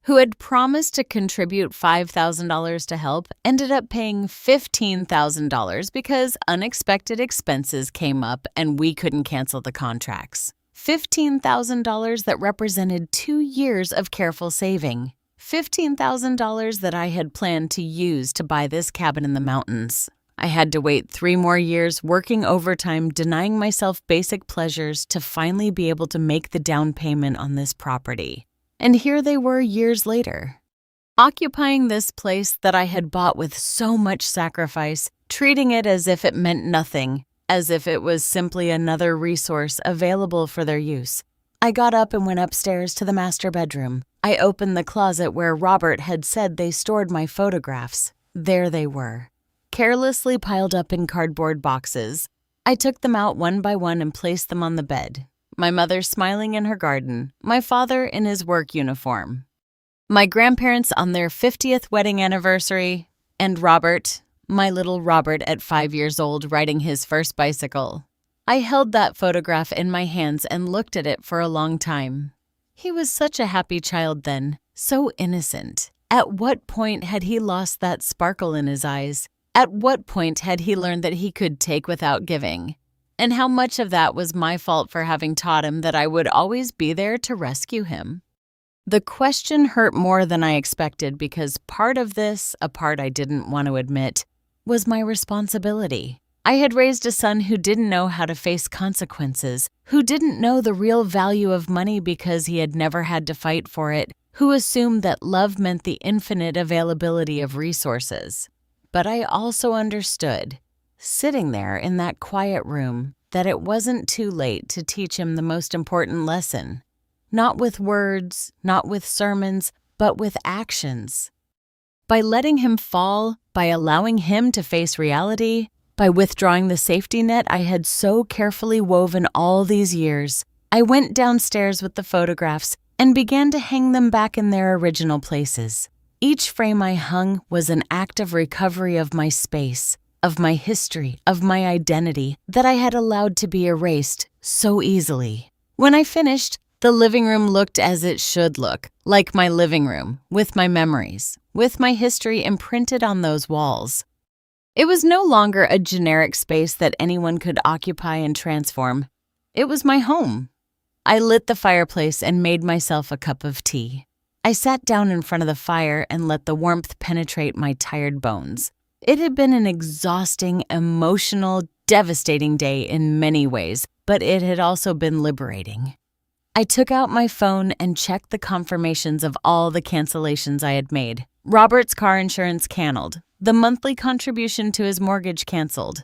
who had promised to contribute $5,000 to help, ended up paying $15,000 because unexpected expenses came up and we couldn't cancel the contracts. $15,000 that represented 2 years of careful saving. $15,000 that I had planned to use to buy this cabin in the mountains. I had to wait 3 more years working overtime, denying myself basic pleasures to finally be able to make the down payment on this property. And here they were years later, occupying this place that I had bought with so much sacrifice, treating it as if it meant nothing, as if it was simply another resource available for their use. I got up and went upstairs to the master bedroom. I opened the closet where Robert had said they stored my photographs. There they were, carelessly piled up in cardboard boxes. I took them out one by one and placed them on the bed. My mother smiling in her garden, my father in his work uniform, my grandparents on their 50th wedding anniversary, and Robert, my little Robert at 5 years old, riding his first bicycle. I held that photograph in my hands and looked at it for a long time. He was such a happy child then, so innocent. At what point had he lost that sparkle in his eyes? At what point had he learned that he could take without giving? And how much of that was my fault for having taught him that I would always be there to rescue him? The question hurt more than I expected because part of this, a part I didn't want to admit, was my responsibility. I had raised a son who didn't know how to face consequences, who didn't know the real value of money because he had never had to fight for it, who assumed that love meant the infinite availability of resources. But I also understood, sitting there in that quiet room, that it wasn't too late to teach him the most important lesson. Not with words, not with sermons, but with actions. By letting him fall, by allowing him to face reality, by withdrawing the safety net I had so carefully woven all these years, I went downstairs with the photographs and began to hang them back in their original places. Each frame I hung was an act of recovery of my space, of my history, of my identity that I had allowed to be erased so easily. When I finished, the living room looked as it should look, like my living room, with my memories, with my history imprinted on those walls. It was no longer a generic space that anyone could occupy and transform. It was my home. I lit the fireplace and made myself a cup of tea. I sat down in front of the fire and let the warmth penetrate my tired bones. It had been an exhausting, emotional, devastating day in many ways, but it had also been liberating. I took out my phone and checked the confirmations of all the cancellations I had made. Robert's car insurance canceled. The monthly contribution to his mortgage canceled.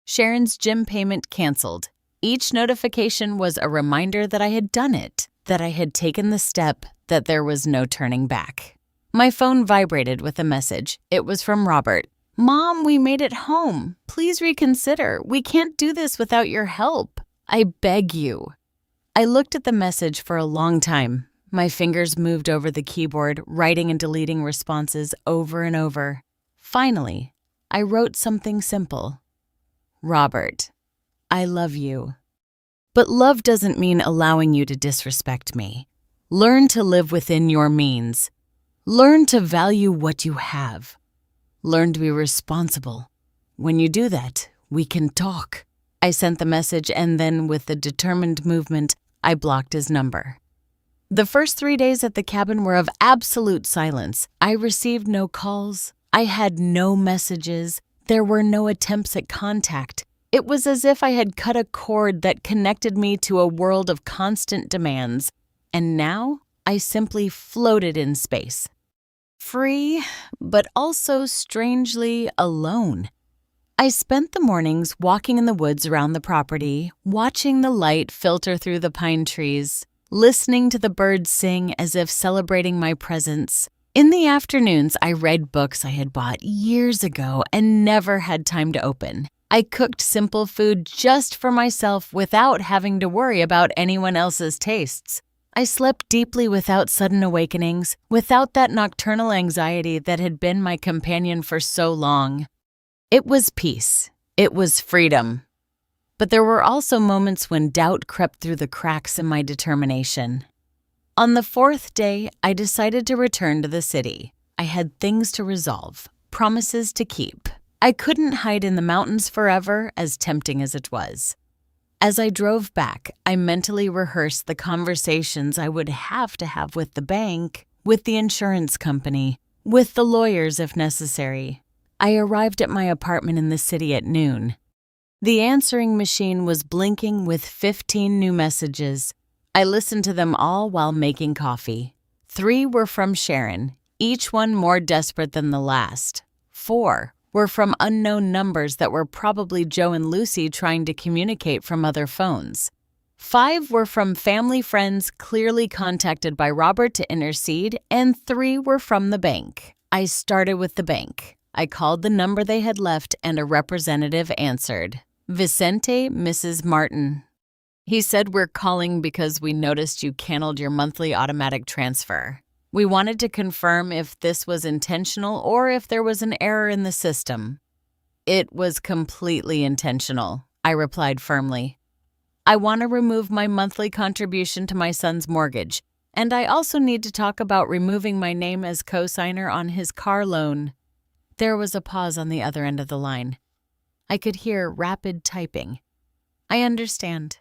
Sharon's gym payment canceled. Each notification was a reminder that I had done it, that I had taken the step, that there was no turning back. My phone vibrated with a message. It was from Robert. "Mom, we made it home. Please reconsider. We can't do this without your help. I beg you." I looked at the message for a long time. My fingers moved over the keyboard, writing and deleting responses over and over. Finally, I wrote something simple. "Robert, I love you. But love doesn't mean allowing you to disrespect me. Learn to live within your means. Learn to value what you have. Learn to be responsible. When you do that, we can talk." I sent the message, and then with a determined movement, I blocked his number. The first 3 days at the cabin were of absolute silence. I received no calls. I had no messages. There were no attempts at contact. It was as if I had cut a cord that connected me to a world of constant demands, and now I simply floated in space. Free, but also strangely alone. I spent the mornings walking in the woods around the property, watching the light filter through the pine trees, listening to the birds sing as if celebrating my presence. In the afternoons, I read books I had bought years ago and never had time to open. I cooked simple food just for myself without having to worry about anyone else's tastes. I slept deeply without sudden awakenings, without that nocturnal anxiety that had been my companion for so long. It was peace. It was freedom. But there were also moments when doubt crept through the cracks in my determination. On the 4th day, I decided to return to the city. I had things to resolve, promises to keep. I couldn't hide in the mountains forever, as tempting as it was. As I drove back, I mentally rehearsed the conversations I would have to have with the bank, with the insurance company, with the lawyers if necessary. I arrived at my apartment in the city at noon. The answering machine was blinking with 15 new messages. I listened to them all while making coffee. 3 were from Sharon, each one more desperate than the last. 4 were from unknown numbers that were probably Joe and Lucy trying to communicate from other phones. 5 were from family friends clearly contacted by Robert to intercede, and 3 were from the bank. I started with the bank. I called the number they had left, and a representative answered. "Vicente, Mrs. Martin." He said, "We're calling because we noticed you canceled your monthly automatic transfer. We wanted to confirm if this was intentional or if there was an error in the system." "It was completely intentional," I replied firmly. "I want to remove my monthly contribution to my son's mortgage, and I also need to talk about removing my name as co-signer on his car loan." There was a pause on the other end of the line. I could hear rapid typing. "I understand.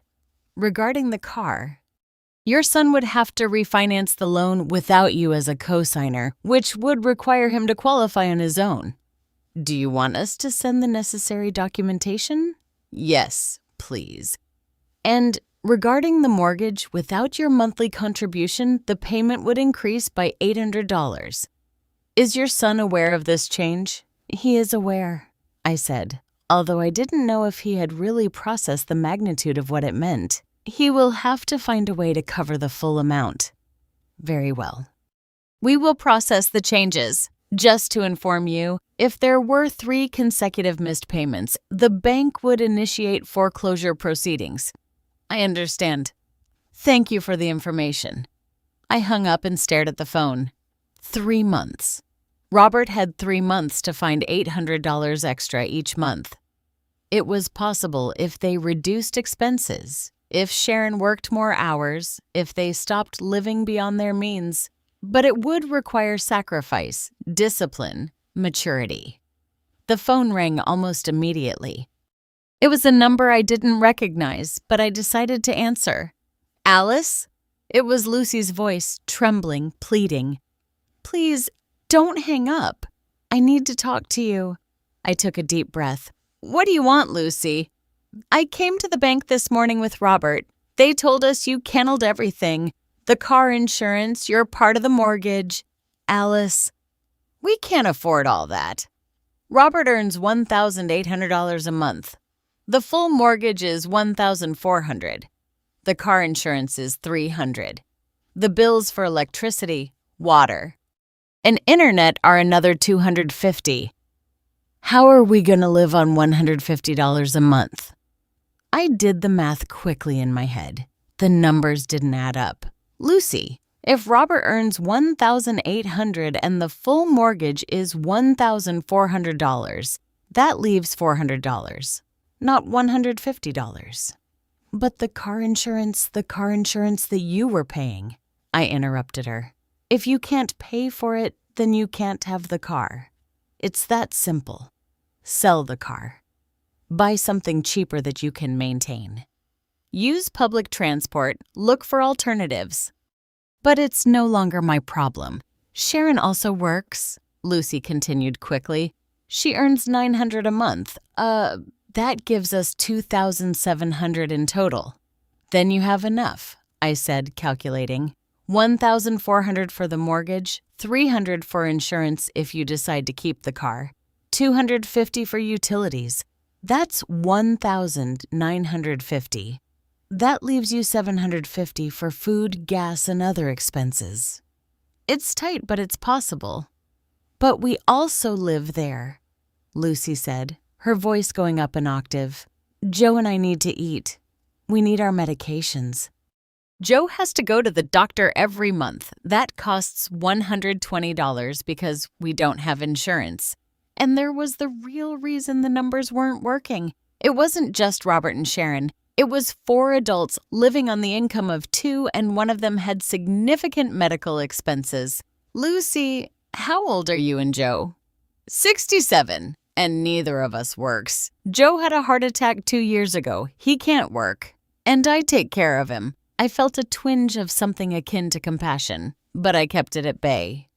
Regarding the car, your son would have to refinance the loan without you as a co-signer, which would require him to qualify on his own. Do you want us to send the necessary documentation?" "Yes, please." "And regarding the mortgage, without your monthly contribution, the payment would increase by $800. Is your son aware of this change?" "He is aware," I said, although I didn't know if he had really processed the magnitude of what it meant. "He will have to find a way to cover the full amount." "Very well. We will process the changes. Just to inform you, if there were 3 consecutive missed payments, the bank would initiate foreclosure proceedings." "I understand. Thank you for the information." I hung up and stared at the phone. 3 months. Robert had 3 months to find $800 extra each month. It was possible if they reduced expenses, if Sharon worked more hours, if they stopped living beyond their means. But it would require sacrifice, discipline, maturity. The phone rang almost immediately. It was a number I didn't recognize, but I decided to answer. "Alice?" It was Lucy's voice, trembling, pleading. "Please, don't hang up. I need to talk to you." I took a deep breath. "What do you want, Lucy?" "I came to the bank this morning with Robert. They told us you canceled everything. The car insurance, your part of the mortgage." "Alice, we can't afford all that. Robert earns $1,800 a month. The full mortgage is $1,400. The car insurance is $300. The bills for electricity, water. and internet are another $250. How are we going to live on $150 a month? I did the math quickly in my head. The numbers didn't add up. Lucy, if Robert earns $1,800 and the full mortgage is $1,400, that leaves $400, not $150. But the car insurance that you were paying, I interrupted her. If you can't pay for it, then you can't have the car. It's that simple. Sell the car. Buy something cheaper that you can maintain. Use public transport, look for alternatives. But it's no longer my problem. Sharon also works, Lucy continued quickly. She earns $900 a month. That gives us $2,700 in total. Then you have enough, I said, calculating. $1,400 for the mortgage, $300 for insurance if you decide to keep the car, $250 for utilities. That's $1,950. That leaves you $750 for food, gas, and other expenses. It's tight, but it's possible. But we also live there, Lucy said, her voice going up an octave. Joe and I need to eat. We need our medications. Joe has to go to the doctor every month. That costs $120 because we don't have insurance. And there was the real reason the numbers weren't working. It wasn't just Robert and Sharon. It was 4 adults living on the income of 2, and one of them had significant medical expenses. Lucy, how old are you and Joe? 67, and neither of us works. Joe had a heart attack 2 years ago. He can't work. And I take care of him. I felt a twinge of something akin to compassion, but I kept it at bay.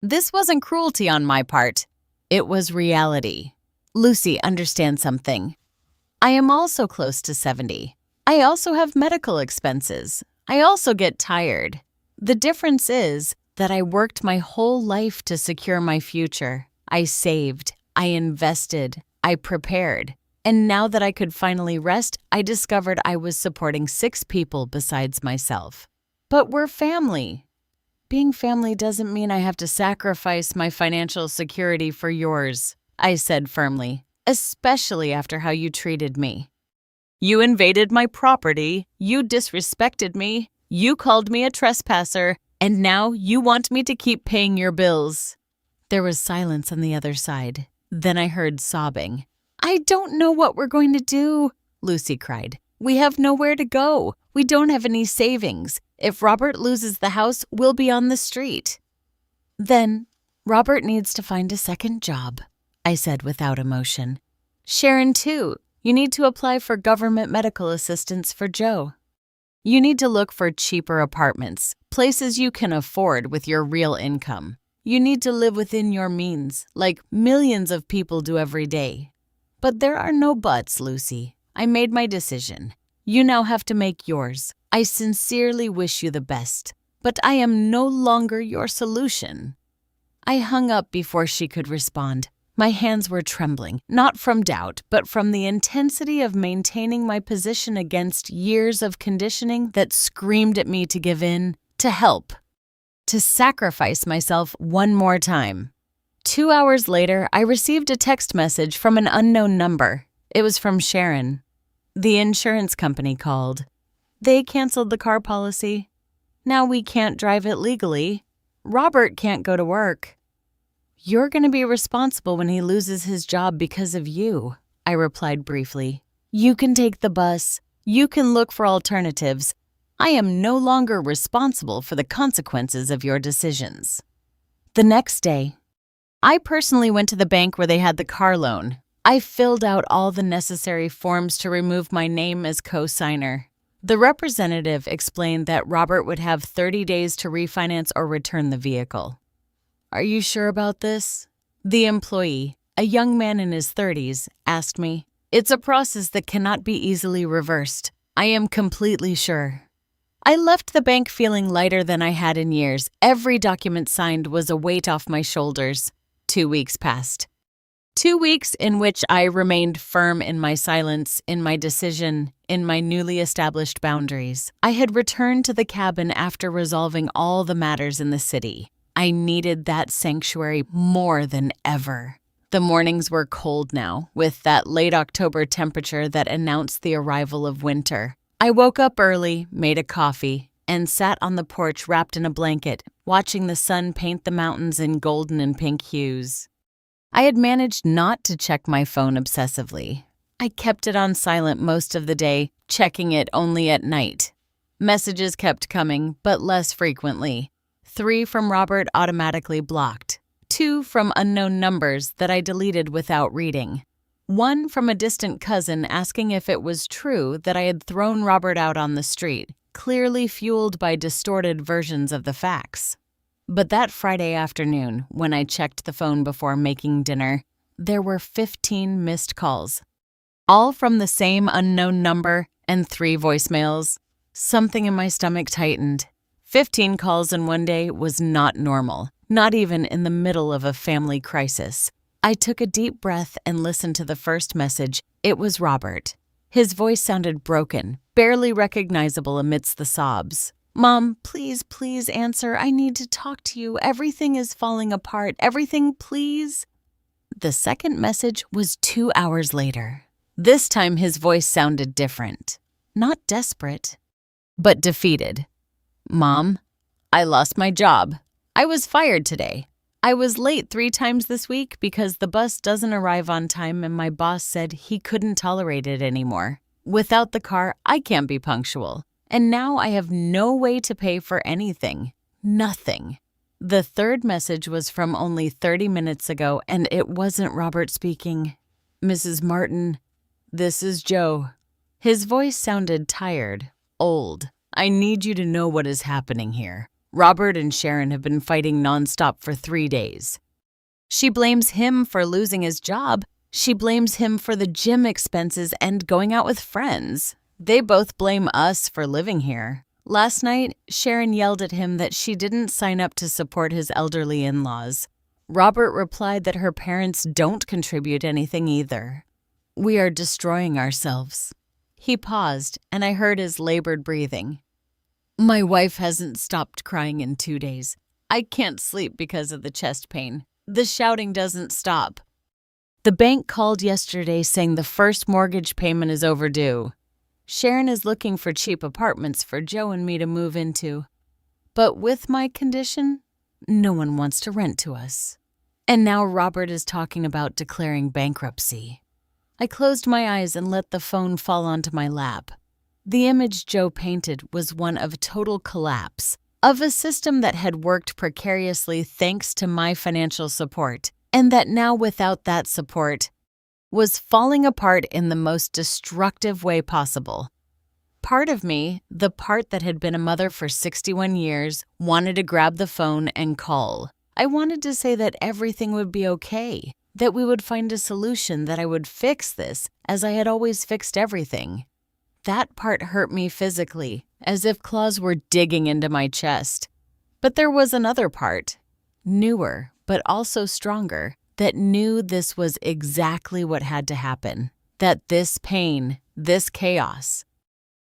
This wasn't cruelty on my part. It was reality. Lucy, understand something. I am also close to 70. I also have medical expenses. I also get tired. The difference is that I worked my whole life to secure my future. I saved. I invested. I prepared. And now that I could finally rest, I discovered I was supporting 6 people besides myself. But we're family. Being family doesn't mean I have to sacrifice my financial security for yours, I said firmly, especially after how you treated me. You invaded my property, you disrespected me, you called me a trespasser, and now you want me to keep paying your bills. There was silence on the other side. Then I heard sobbing. I don't know what we're going to do, Lucy cried. We have nowhere to go. We don't have any savings. If Robert loses the house, we'll be on the street. Then Robert needs to find a second job, I said without emotion. Sharon, too. You need to apply for government medical assistance for Joe. You need to look for cheaper apartments, places you can afford with your real income. You need to live within your means, like millions of people do every day. But there are no buts, Lucy. I made my decision. You now have to make yours. I sincerely wish you the best, but I am no longer your solution. I hung up before she could respond. My hands were trembling, not from doubt, but from the intensity of maintaining my position against years of conditioning that screamed at me to give in, to help, to sacrifice myself one more time. 2 hours later, I received a text message from an unknown number. It was from Sharon. The insurance company called. They canceled the car policy. Now we can't drive it legally. Robert can't go to work. You're going to be responsible when he loses his job because of you, I replied briefly. You can take the bus. You can look for alternatives. I am no longer responsible for the consequences of your decisions. The next day, I personally went to the bank where they had the car loan. I filled out all the necessary forms to remove my name as co-signer. The representative explained that Robert would have 30 days to refinance or return the vehicle. Are you sure about this? The employee, a young man in his 30s, asked me. It's a process that cannot be easily reversed. I am completely sure. I left the bank feeling lighter than I had in years. Every document signed was a weight off my shoulders. 2 weeks passed. 2 weeks in which I remained firm in my silence, in my decision, in my newly established boundaries. I had returned to the cabin after resolving all the matters in the city. I needed that sanctuary more than ever. The mornings were cold now, with that late October temperature that announced the arrival of winter. I woke up early, made a coffee, and sat on the porch wrapped in a blanket, watching the sun paint the mountains in golden and pink hues. I had managed not to check my phone obsessively. I kept it on silent most of the day, checking it only at night. Messages kept coming, but less frequently. 3 from Robert automatically blocked. 2 from unknown numbers that I deleted without reading. 1 from a distant cousin asking if it was true that I had thrown Robert out on the street, clearly fueled by distorted versions of the facts. But that Friday afternoon, when I checked the phone before making dinner, there were 15 missed calls. All from the same unknown number and 3 voicemails. Something in my stomach tightened. 15 calls in one day was not normal, not even in the middle of a family crisis. I took a deep breath and listened to the first message. It was Robert. His voice sounded broken, barely recognizable amidst the sobs. "Mom, please answer. I need to talk to you. Everything is falling apart. Everything, please." The second message was 2 hours later. This time his voice sounded different. Not desperate, but defeated. "Mom, I lost my job. I was fired today. I was late 3 times this week because the bus doesn't arrive on time and my boss said he couldn't tolerate it anymore. Without the car, I can't be punctual. And now I have no way to pay for anything. Nothing." The third message was from only 30 minutes ago, and it wasn't Robert speaking. "Mrs. Martin, this is Joe." His voice sounded tired, old. "I need you to know what is happening here. Robert and Sharon have been fighting nonstop for 3 days. She blames him for losing his job. She blames him for the gym expenses and going out with friends. They both blame us for living here. Last night, Sharon yelled at him that she didn't sign up to support his elderly in-laws. Robert replied that her parents don't contribute anything either. We are destroying ourselves." He paused, and I heard his labored breathing. "My wife hasn't stopped crying in 2 days. I can't sleep because of the chest pain. The shouting doesn't stop. The bank called yesterday saying the first mortgage payment is overdue. Sharon is looking for cheap apartments for Joe and me to move into. But with my condition, no one wants to rent to us. And now Robert is talking about declaring bankruptcy." I closed my eyes and let the phone fall onto my lap. The image Joe painted was one of total collapse, of a system that had worked precariously thanks to my financial support, and that now without that support was falling apart in the most destructive way possible. Part of me, the part that had been a mother for 61 years, wanted to grab the phone and call. I wanted to say that everything would be okay, that we would find a solution, that I would fix this, as I had always fixed everything. That part hurt me physically, as if claws were digging into my chest. But there was another part, newer, but also stronger, that knew this was exactly what had to happen, that this pain, this chaos,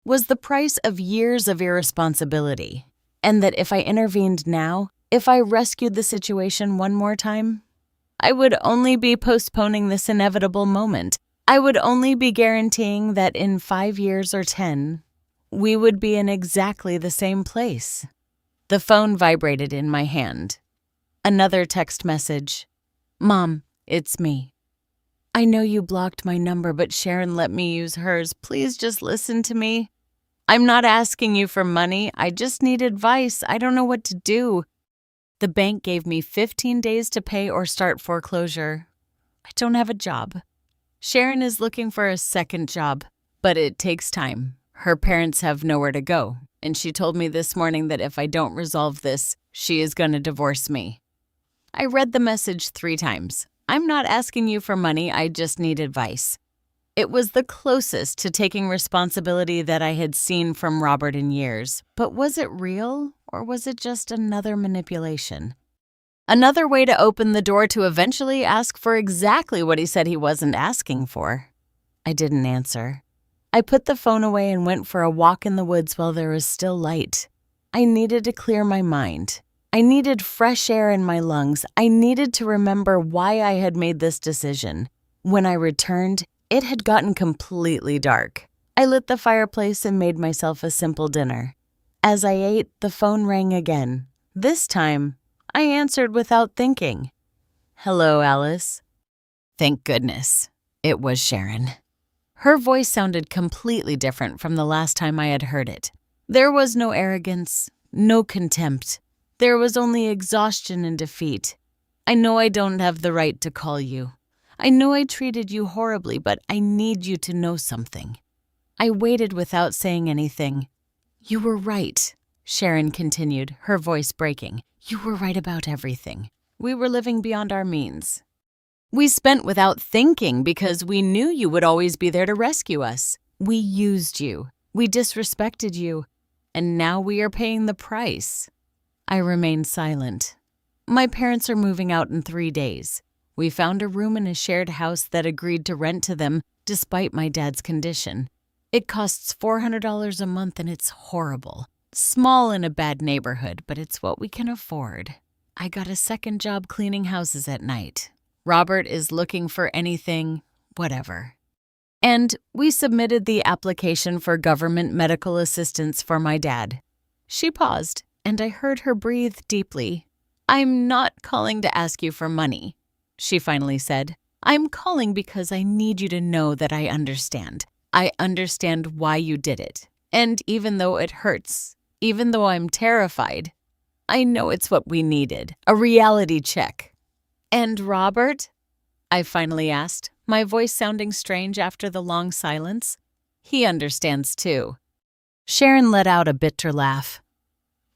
was the price of years of irresponsibility, and that if I intervened now, if I rescued the situation one more time, I would only be postponing this inevitable moment. I would only be guaranteeing that in 5 years or 10, we would be in exactly the same place. The phone vibrated in my hand. Another text message. "Mom, it's me. I know you blocked my number, but Sharon let me use hers. Please just listen to me. I'm not asking you for money. I just need advice. I don't know what to do. The bank gave me 15 days to pay or start foreclosure. I don't have a job. Sharon is looking for a second job, but it takes time. Her parents have nowhere to go, and she told me this morning that if I don't resolve this, she is going to divorce me." I read the message 3 times. I'm not asking you for money, I just need advice. It was the closest to taking responsibility that I had seen from Robert in years. But was it real, or was it just another manipulation? Another way to open the door to eventually ask for exactly what he said he wasn't asking for. I didn't answer. I put the phone away and went for a walk in the woods while there was still light. I needed to clear my mind. I needed fresh air in my lungs. I needed to remember why I had made this decision. When I returned, it had gotten completely dark. I lit the fireplace and made myself a simple dinner. As I ate, the phone rang again. This time, I answered without thinking. "Hello, Alice." Thank goodness. It was Sharon. Her voice sounded completely different from the last time I had heard it. There was no arrogance, no contempt. There was only exhaustion and defeat. "I know I don't have the right to call you. I know I treated you horribly, but I need you to know something." I waited without saying anything. "You were right," Sharon continued, her voice breaking. "You were right about everything. We were living beyond our means. We spent without thinking because we knew you would always be there to rescue us. We used you. We disrespected you. And now we are paying the price." I remained silent. "My parents are moving out in 3 days. We found a room in a shared house that agreed to rent to them despite my dad's condition. It costs $400 a month and it's horrible. Small in a bad neighborhood, but it's what we can afford. I got a second job cleaning houses at night. Robert is looking for anything, whatever." And we submitted the application for government medical assistance for my dad. She paused, and I heard her breathe deeply. "I'm not calling to ask you for money," she finally said. "I'm calling because I need you to know that I understand. I understand why you did it. And even though it hurts, even though I'm terrified, I know it's what we needed, a reality check." "And Robert?" I finally asked, my voice sounding strange after the long silence. "He understands too." Sharon let out a bitter laugh.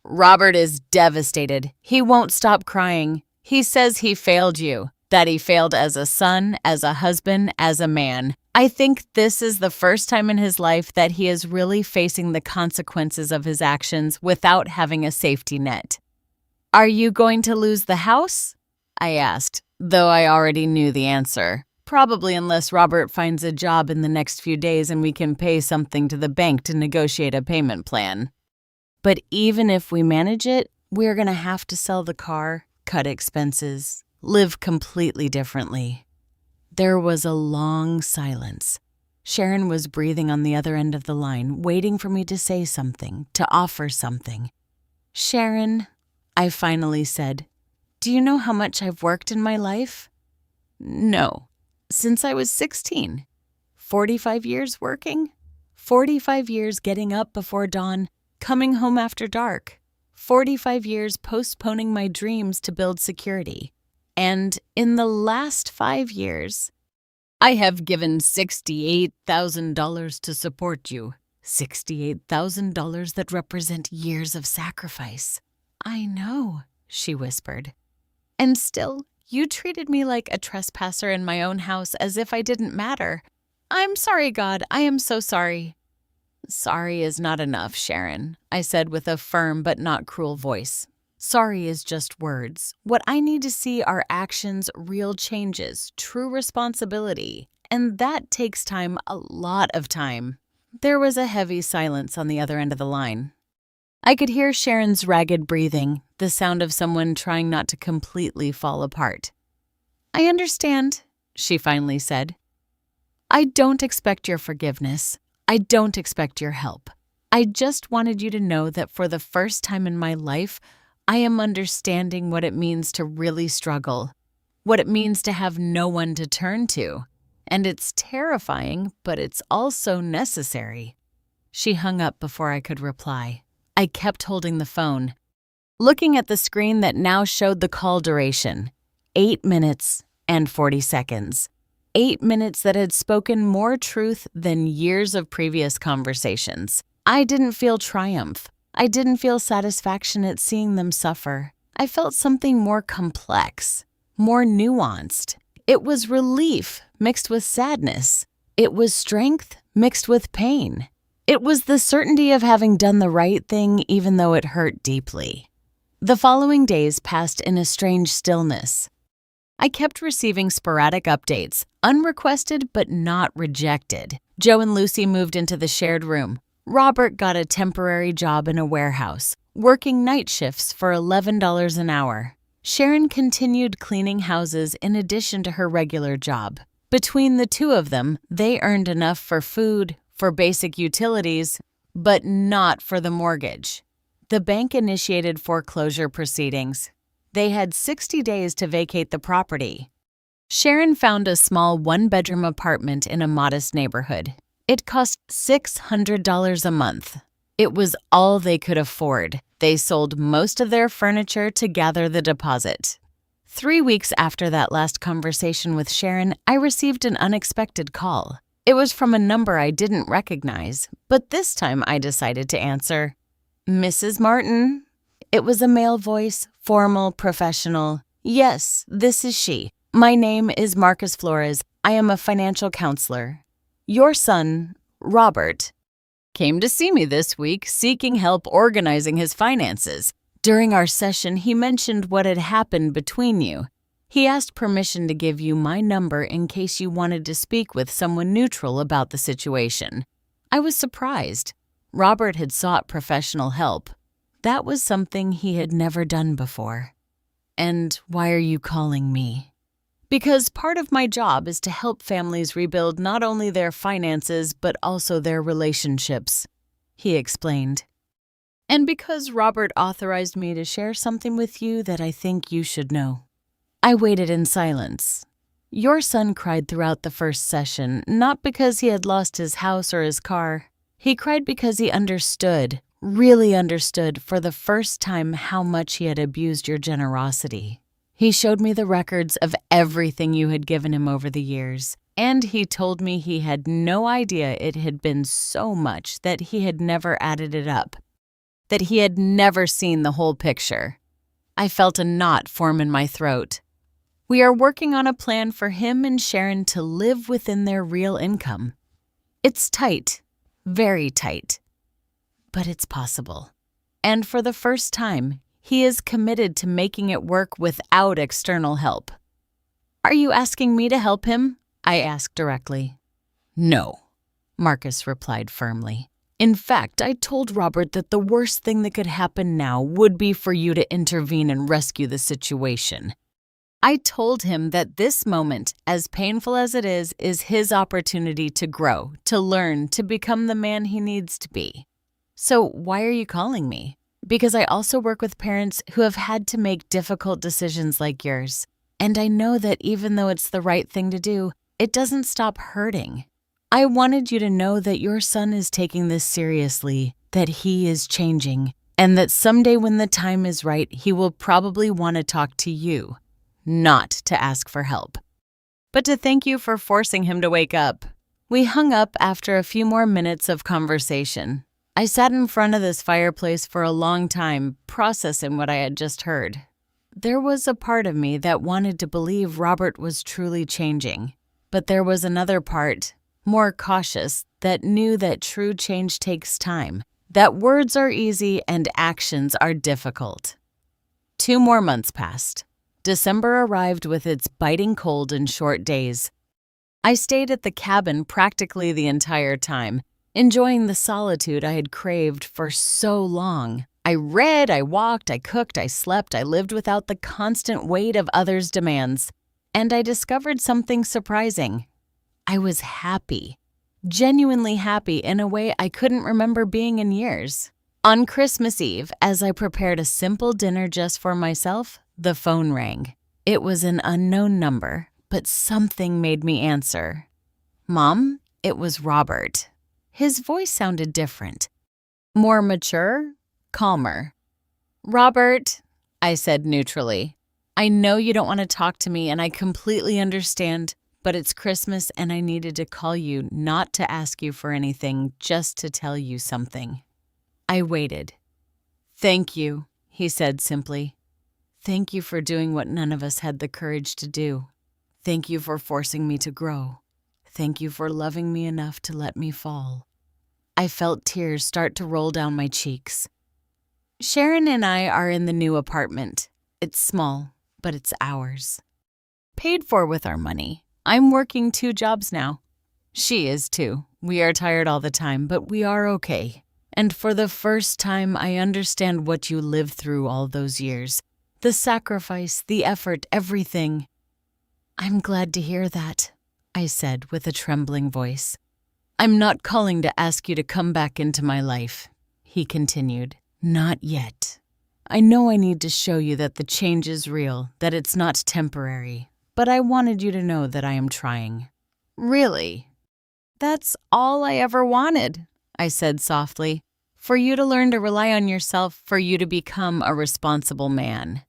"Robert is devastated. He won't stop crying. He says he failed you, that he failed as a son, as a husband, as a man. I think this is the first time in his life that he is really facing the consequences of his actions without having a safety net." "Are you going to lose the house?" I asked, though I already knew the answer. Probably unless Robert finds a job in the next few days and we can pay something to the bank to negotiate a payment plan. "But even if we manage it, we're going to have to sell the car, cut expenses, live completely differently." There was a long silence. Sharon was breathing on the other end of the line, waiting for me to say something, to offer something. "Sharon," I finally said, "do you know how much I've worked in my life?" "No." "Since I was 16. 45 years working? 45 years getting up before dawn, coming home after dark. 45 years postponing my dreams to build security. And in the last 5 years, I have given $68,000 to support you. $68,000 that represent years of sacrifice." "I know," she whispered. "And still, you treated me like a trespasser in my own house as if I didn't matter. I'm sorry, God. I am so sorry." "Sorry is not enough, Sharon," I said with a firm but not cruel voice. "Sorry is just words. What I need to see are actions, real changes, true responsibility. And that takes time, a lot of time." There was a heavy silence on the other end of the line. I could hear Sharon's ragged breathing, the sound of someone trying not to completely fall apart. "I understand," she finally said. "I don't expect your forgiveness. I don't expect your help. I just wanted you to know that for the first time in my life, I am understanding what it means to really struggle, what it means to have no one to turn to. And it's terrifying, but it's also necessary." She hung up before I could reply. I kept holding the phone, looking at the screen that now showed the call duration, 8 minutes and 40 seconds. 8 minutes that had spoken more truth than years of previous conversations. I didn't feel triumph. I didn't feel satisfaction at seeing them suffer. I felt something more complex, more nuanced. It was relief mixed with sadness. It was strength mixed with pain. It was the certainty of having done the right thing even though it hurt deeply. The following days passed in a strange stillness. I kept receiving sporadic updates, unrequested but not rejected. Joe and Lucy moved into the shared room. Robert got a temporary job in a warehouse, working night shifts for $11 an hour. Sharon continued cleaning houses in addition to her regular job. Between the two of them, they earned enough for food, for basic utilities, but not for the mortgage. The bank initiated foreclosure proceedings. They had 60 days to vacate the property. Sharon found a small one-bedroom apartment in a modest neighborhood. It cost $600 a month. It was all they could afford. They sold most of their furniture to gather the deposit. 3 weeks after that last conversation with Sharon, I received an unexpected call. It was from a number I didn't recognize, but this time I decided to answer. Mrs. Martin? It was a male voice, formal, professional. Yes, this is she. My name is Marcus Flores. I am a financial counselor. Your son, Robert, came to see me this week seeking help organizing his finances. During our session, he mentioned what had happened between you. He asked permission to give you my number in case you wanted to speak with someone neutral about the situation. I was surprised. Robert had sought professional help. That was something he had never done before. And why are you calling me? Because part of my job is to help families rebuild not only their finances, but also their relationships, he explained. And because Robert authorized me to share something with you that I think you should know. I waited in silence. Your son cried throughout the first session, not because he had lost his house or his car. He cried because he understood, really understood for the first time how much he had abused your generosity. He showed me the records of everything you had given him over the years, and he told me he had no idea it had been so much that he had never added it up, that he had never seen the whole picture. I felt a knot form in my throat. We are working on a plan for him and Sharon to live within their real income. It's tight, very tight, but it's possible. And for the first time, he is committed to making it work without external help. Are you asking me to help him? I asked directly. No, Marcus replied firmly. In fact, I told Robert that the worst thing that could happen now would be for you to intervene and rescue the situation. I told him that this moment, as painful as it is his opportunity to grow, to learn, to become the man he needs to be. So why are you calling me? Because I also work with parents who have had to make difficult decisions like yours. And I know that even though it's the right thing to do, it doesn't stop hurting. I wanted you to know that your son is taking this seriously, that he is changing, and that someday when the time is right, he will probably want to talk to you, not to ask for help, but to thank you for forcing him to wake up. We hung up after a few more minutes of conversation. I sat in front of this fireplace for a long time, processing what I had just heard. There was a part of me that wanted to believe Robert was truly changing, but there was another part, more cautious, that knew that true change takes time, that words are easy and actions are difficult. 2 more months passed. December arrived with its biting cold and short days. I stayed at the cabin practically the entire time, enjoying the solitude I had craved for so long. I read, I walked, I cooked, I slept, I lived without the constant weight of others' demands. And I discovered something surprising. I was happy, genuinely happy in a way I couldn't remember being in years. On Christmas Eve, as I prepared a simple dinner just for myself, the phone rang. It was an unknown number, but something made me answer. Mom, it was Robert. His voice sounded different, more mature, calmer. Robert, I said neutrally, I know you don't want to talk to me and I completely understand, but it's Christmas and I needed to call you not to ask you for anything, just to tell you something. I waited. Thank you, he said simply. Thank you for doing what none of us had the courage to do. Thank you for forcing me to grow. Thank you for loving me enough to let me fall. I felt tears start to roll down my cheeks. Sharon and I are in the new apartment. It's small, but it's ours. Paid for with our money. I'm working 2 jobs now. She is too. We are tired all the time, but we are okay. And for the first time, I understand what you lived through all those years. The sacrifice, the effort, everything. I'm glad to hear that, I said with a trembling voice. I'm not calling to ask you to come back into my life, he continued. Not yet. I know I need to show you that the change is real, that it's not temporary, but I wanted you to know that I am trying. Really? That's all I ever wanted, I said softly. For you to learn to rely on yourself, for you to become a responsible man.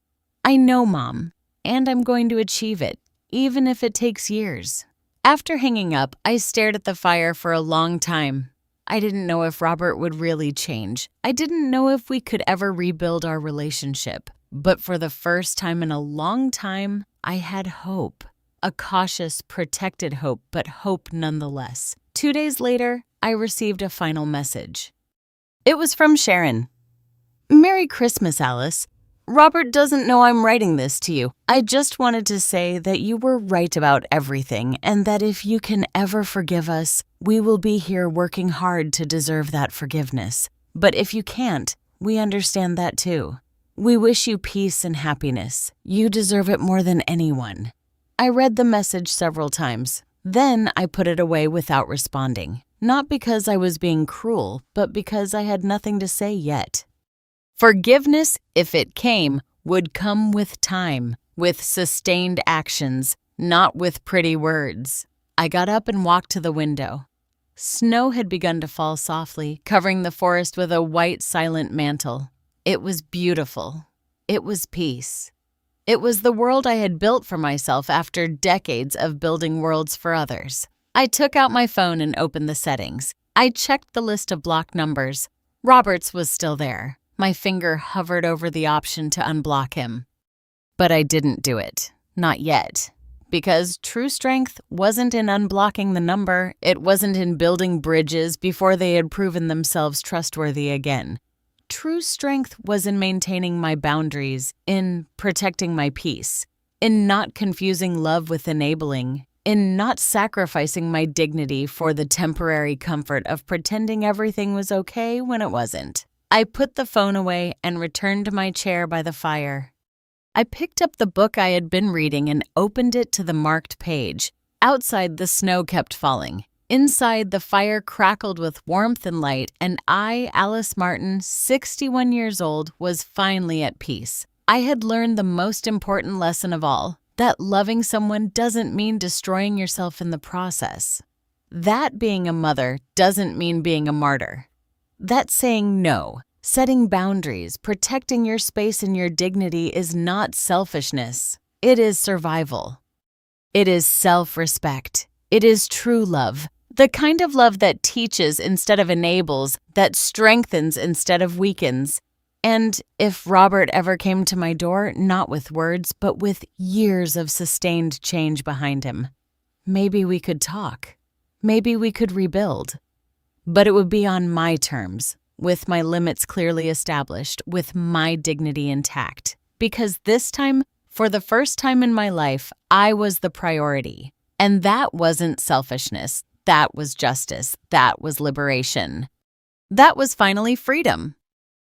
I know, Mom, and I'm going to achieve it, even if it takes years. After hanging up, I stared at the fire for a long time. I didn't know if Robert would really change. I didn't know if we could ever rebuild our relationship. But for the first time in a long time, I had hope. A cautious, protected hope, but hope nonetheless. 2 days later, I received a final message. It was from Sharon. Merry Christmas, Alice. Robert doesn't know I'm writing this to you. I just wanted to say that you were right about everything and that if you can ever forgive us, we will be here working hard to deserve that forgiveness. But if you can't, we understand that too. We wish you peace and happiness. You deserve it more than anyone. I read the message several times. Then I put it away without responding. Not because I was being cruel, but because I had nothing to say yet. Forgiveness, if it came, would come with time, with sustained actions, not with pretty words. I got up and walked to the window. Snow had begun to fall softly, covering the forest with a white, silent mantle. It was beautiful. It was peace. It was the world I had built for myself after decades of building worlds for others. I took out my phone and opened the settings. I checked the list of blocked numbers. Robert's was still there. My finger hovered over the option to unblock him. But I didn't do it. Not yet. Because true strength wasn't in unblocking the number. It wasn't in building bridges before they had proven themselves trustworthy again. True strength was in maintaining my boundaries, in protecting my peace, in not confusing love with enabling, in not sacrificing my dignity for the temporary comfort of pretending everything was okay when it wasn't. I put the phone away and returned to my chair by the fire. I picked up the book I had been reading and opened it to the marked page. Outside, the snow kept falling. Inside, the fire crackled with warmth and light, and I, Alice Martin, 61 years old, was finally at peace. I had learned the most important lesson of all, that loving someone doesn't mean destroying yourself in the process. That being a mother doesn't mean being a martyr. That saying no, setting boundaries, protecting your space and your dignity is not selfishness. It is survival. It is self-respect. It is true love. The kind of love that teaches instead of enables, that strengthens instead of weakens. And if Robert ever came to my door, not with words, but with years of sustained change behind him, maybe we could talk. Maybe we could rebuild. But it would be on my terms, with my limits clearly established, with my dignity intact. Because this time, for the first time in my life, I was the priority. And that wasn't selfishness. That was justice. That was liberation. That was finally freedom.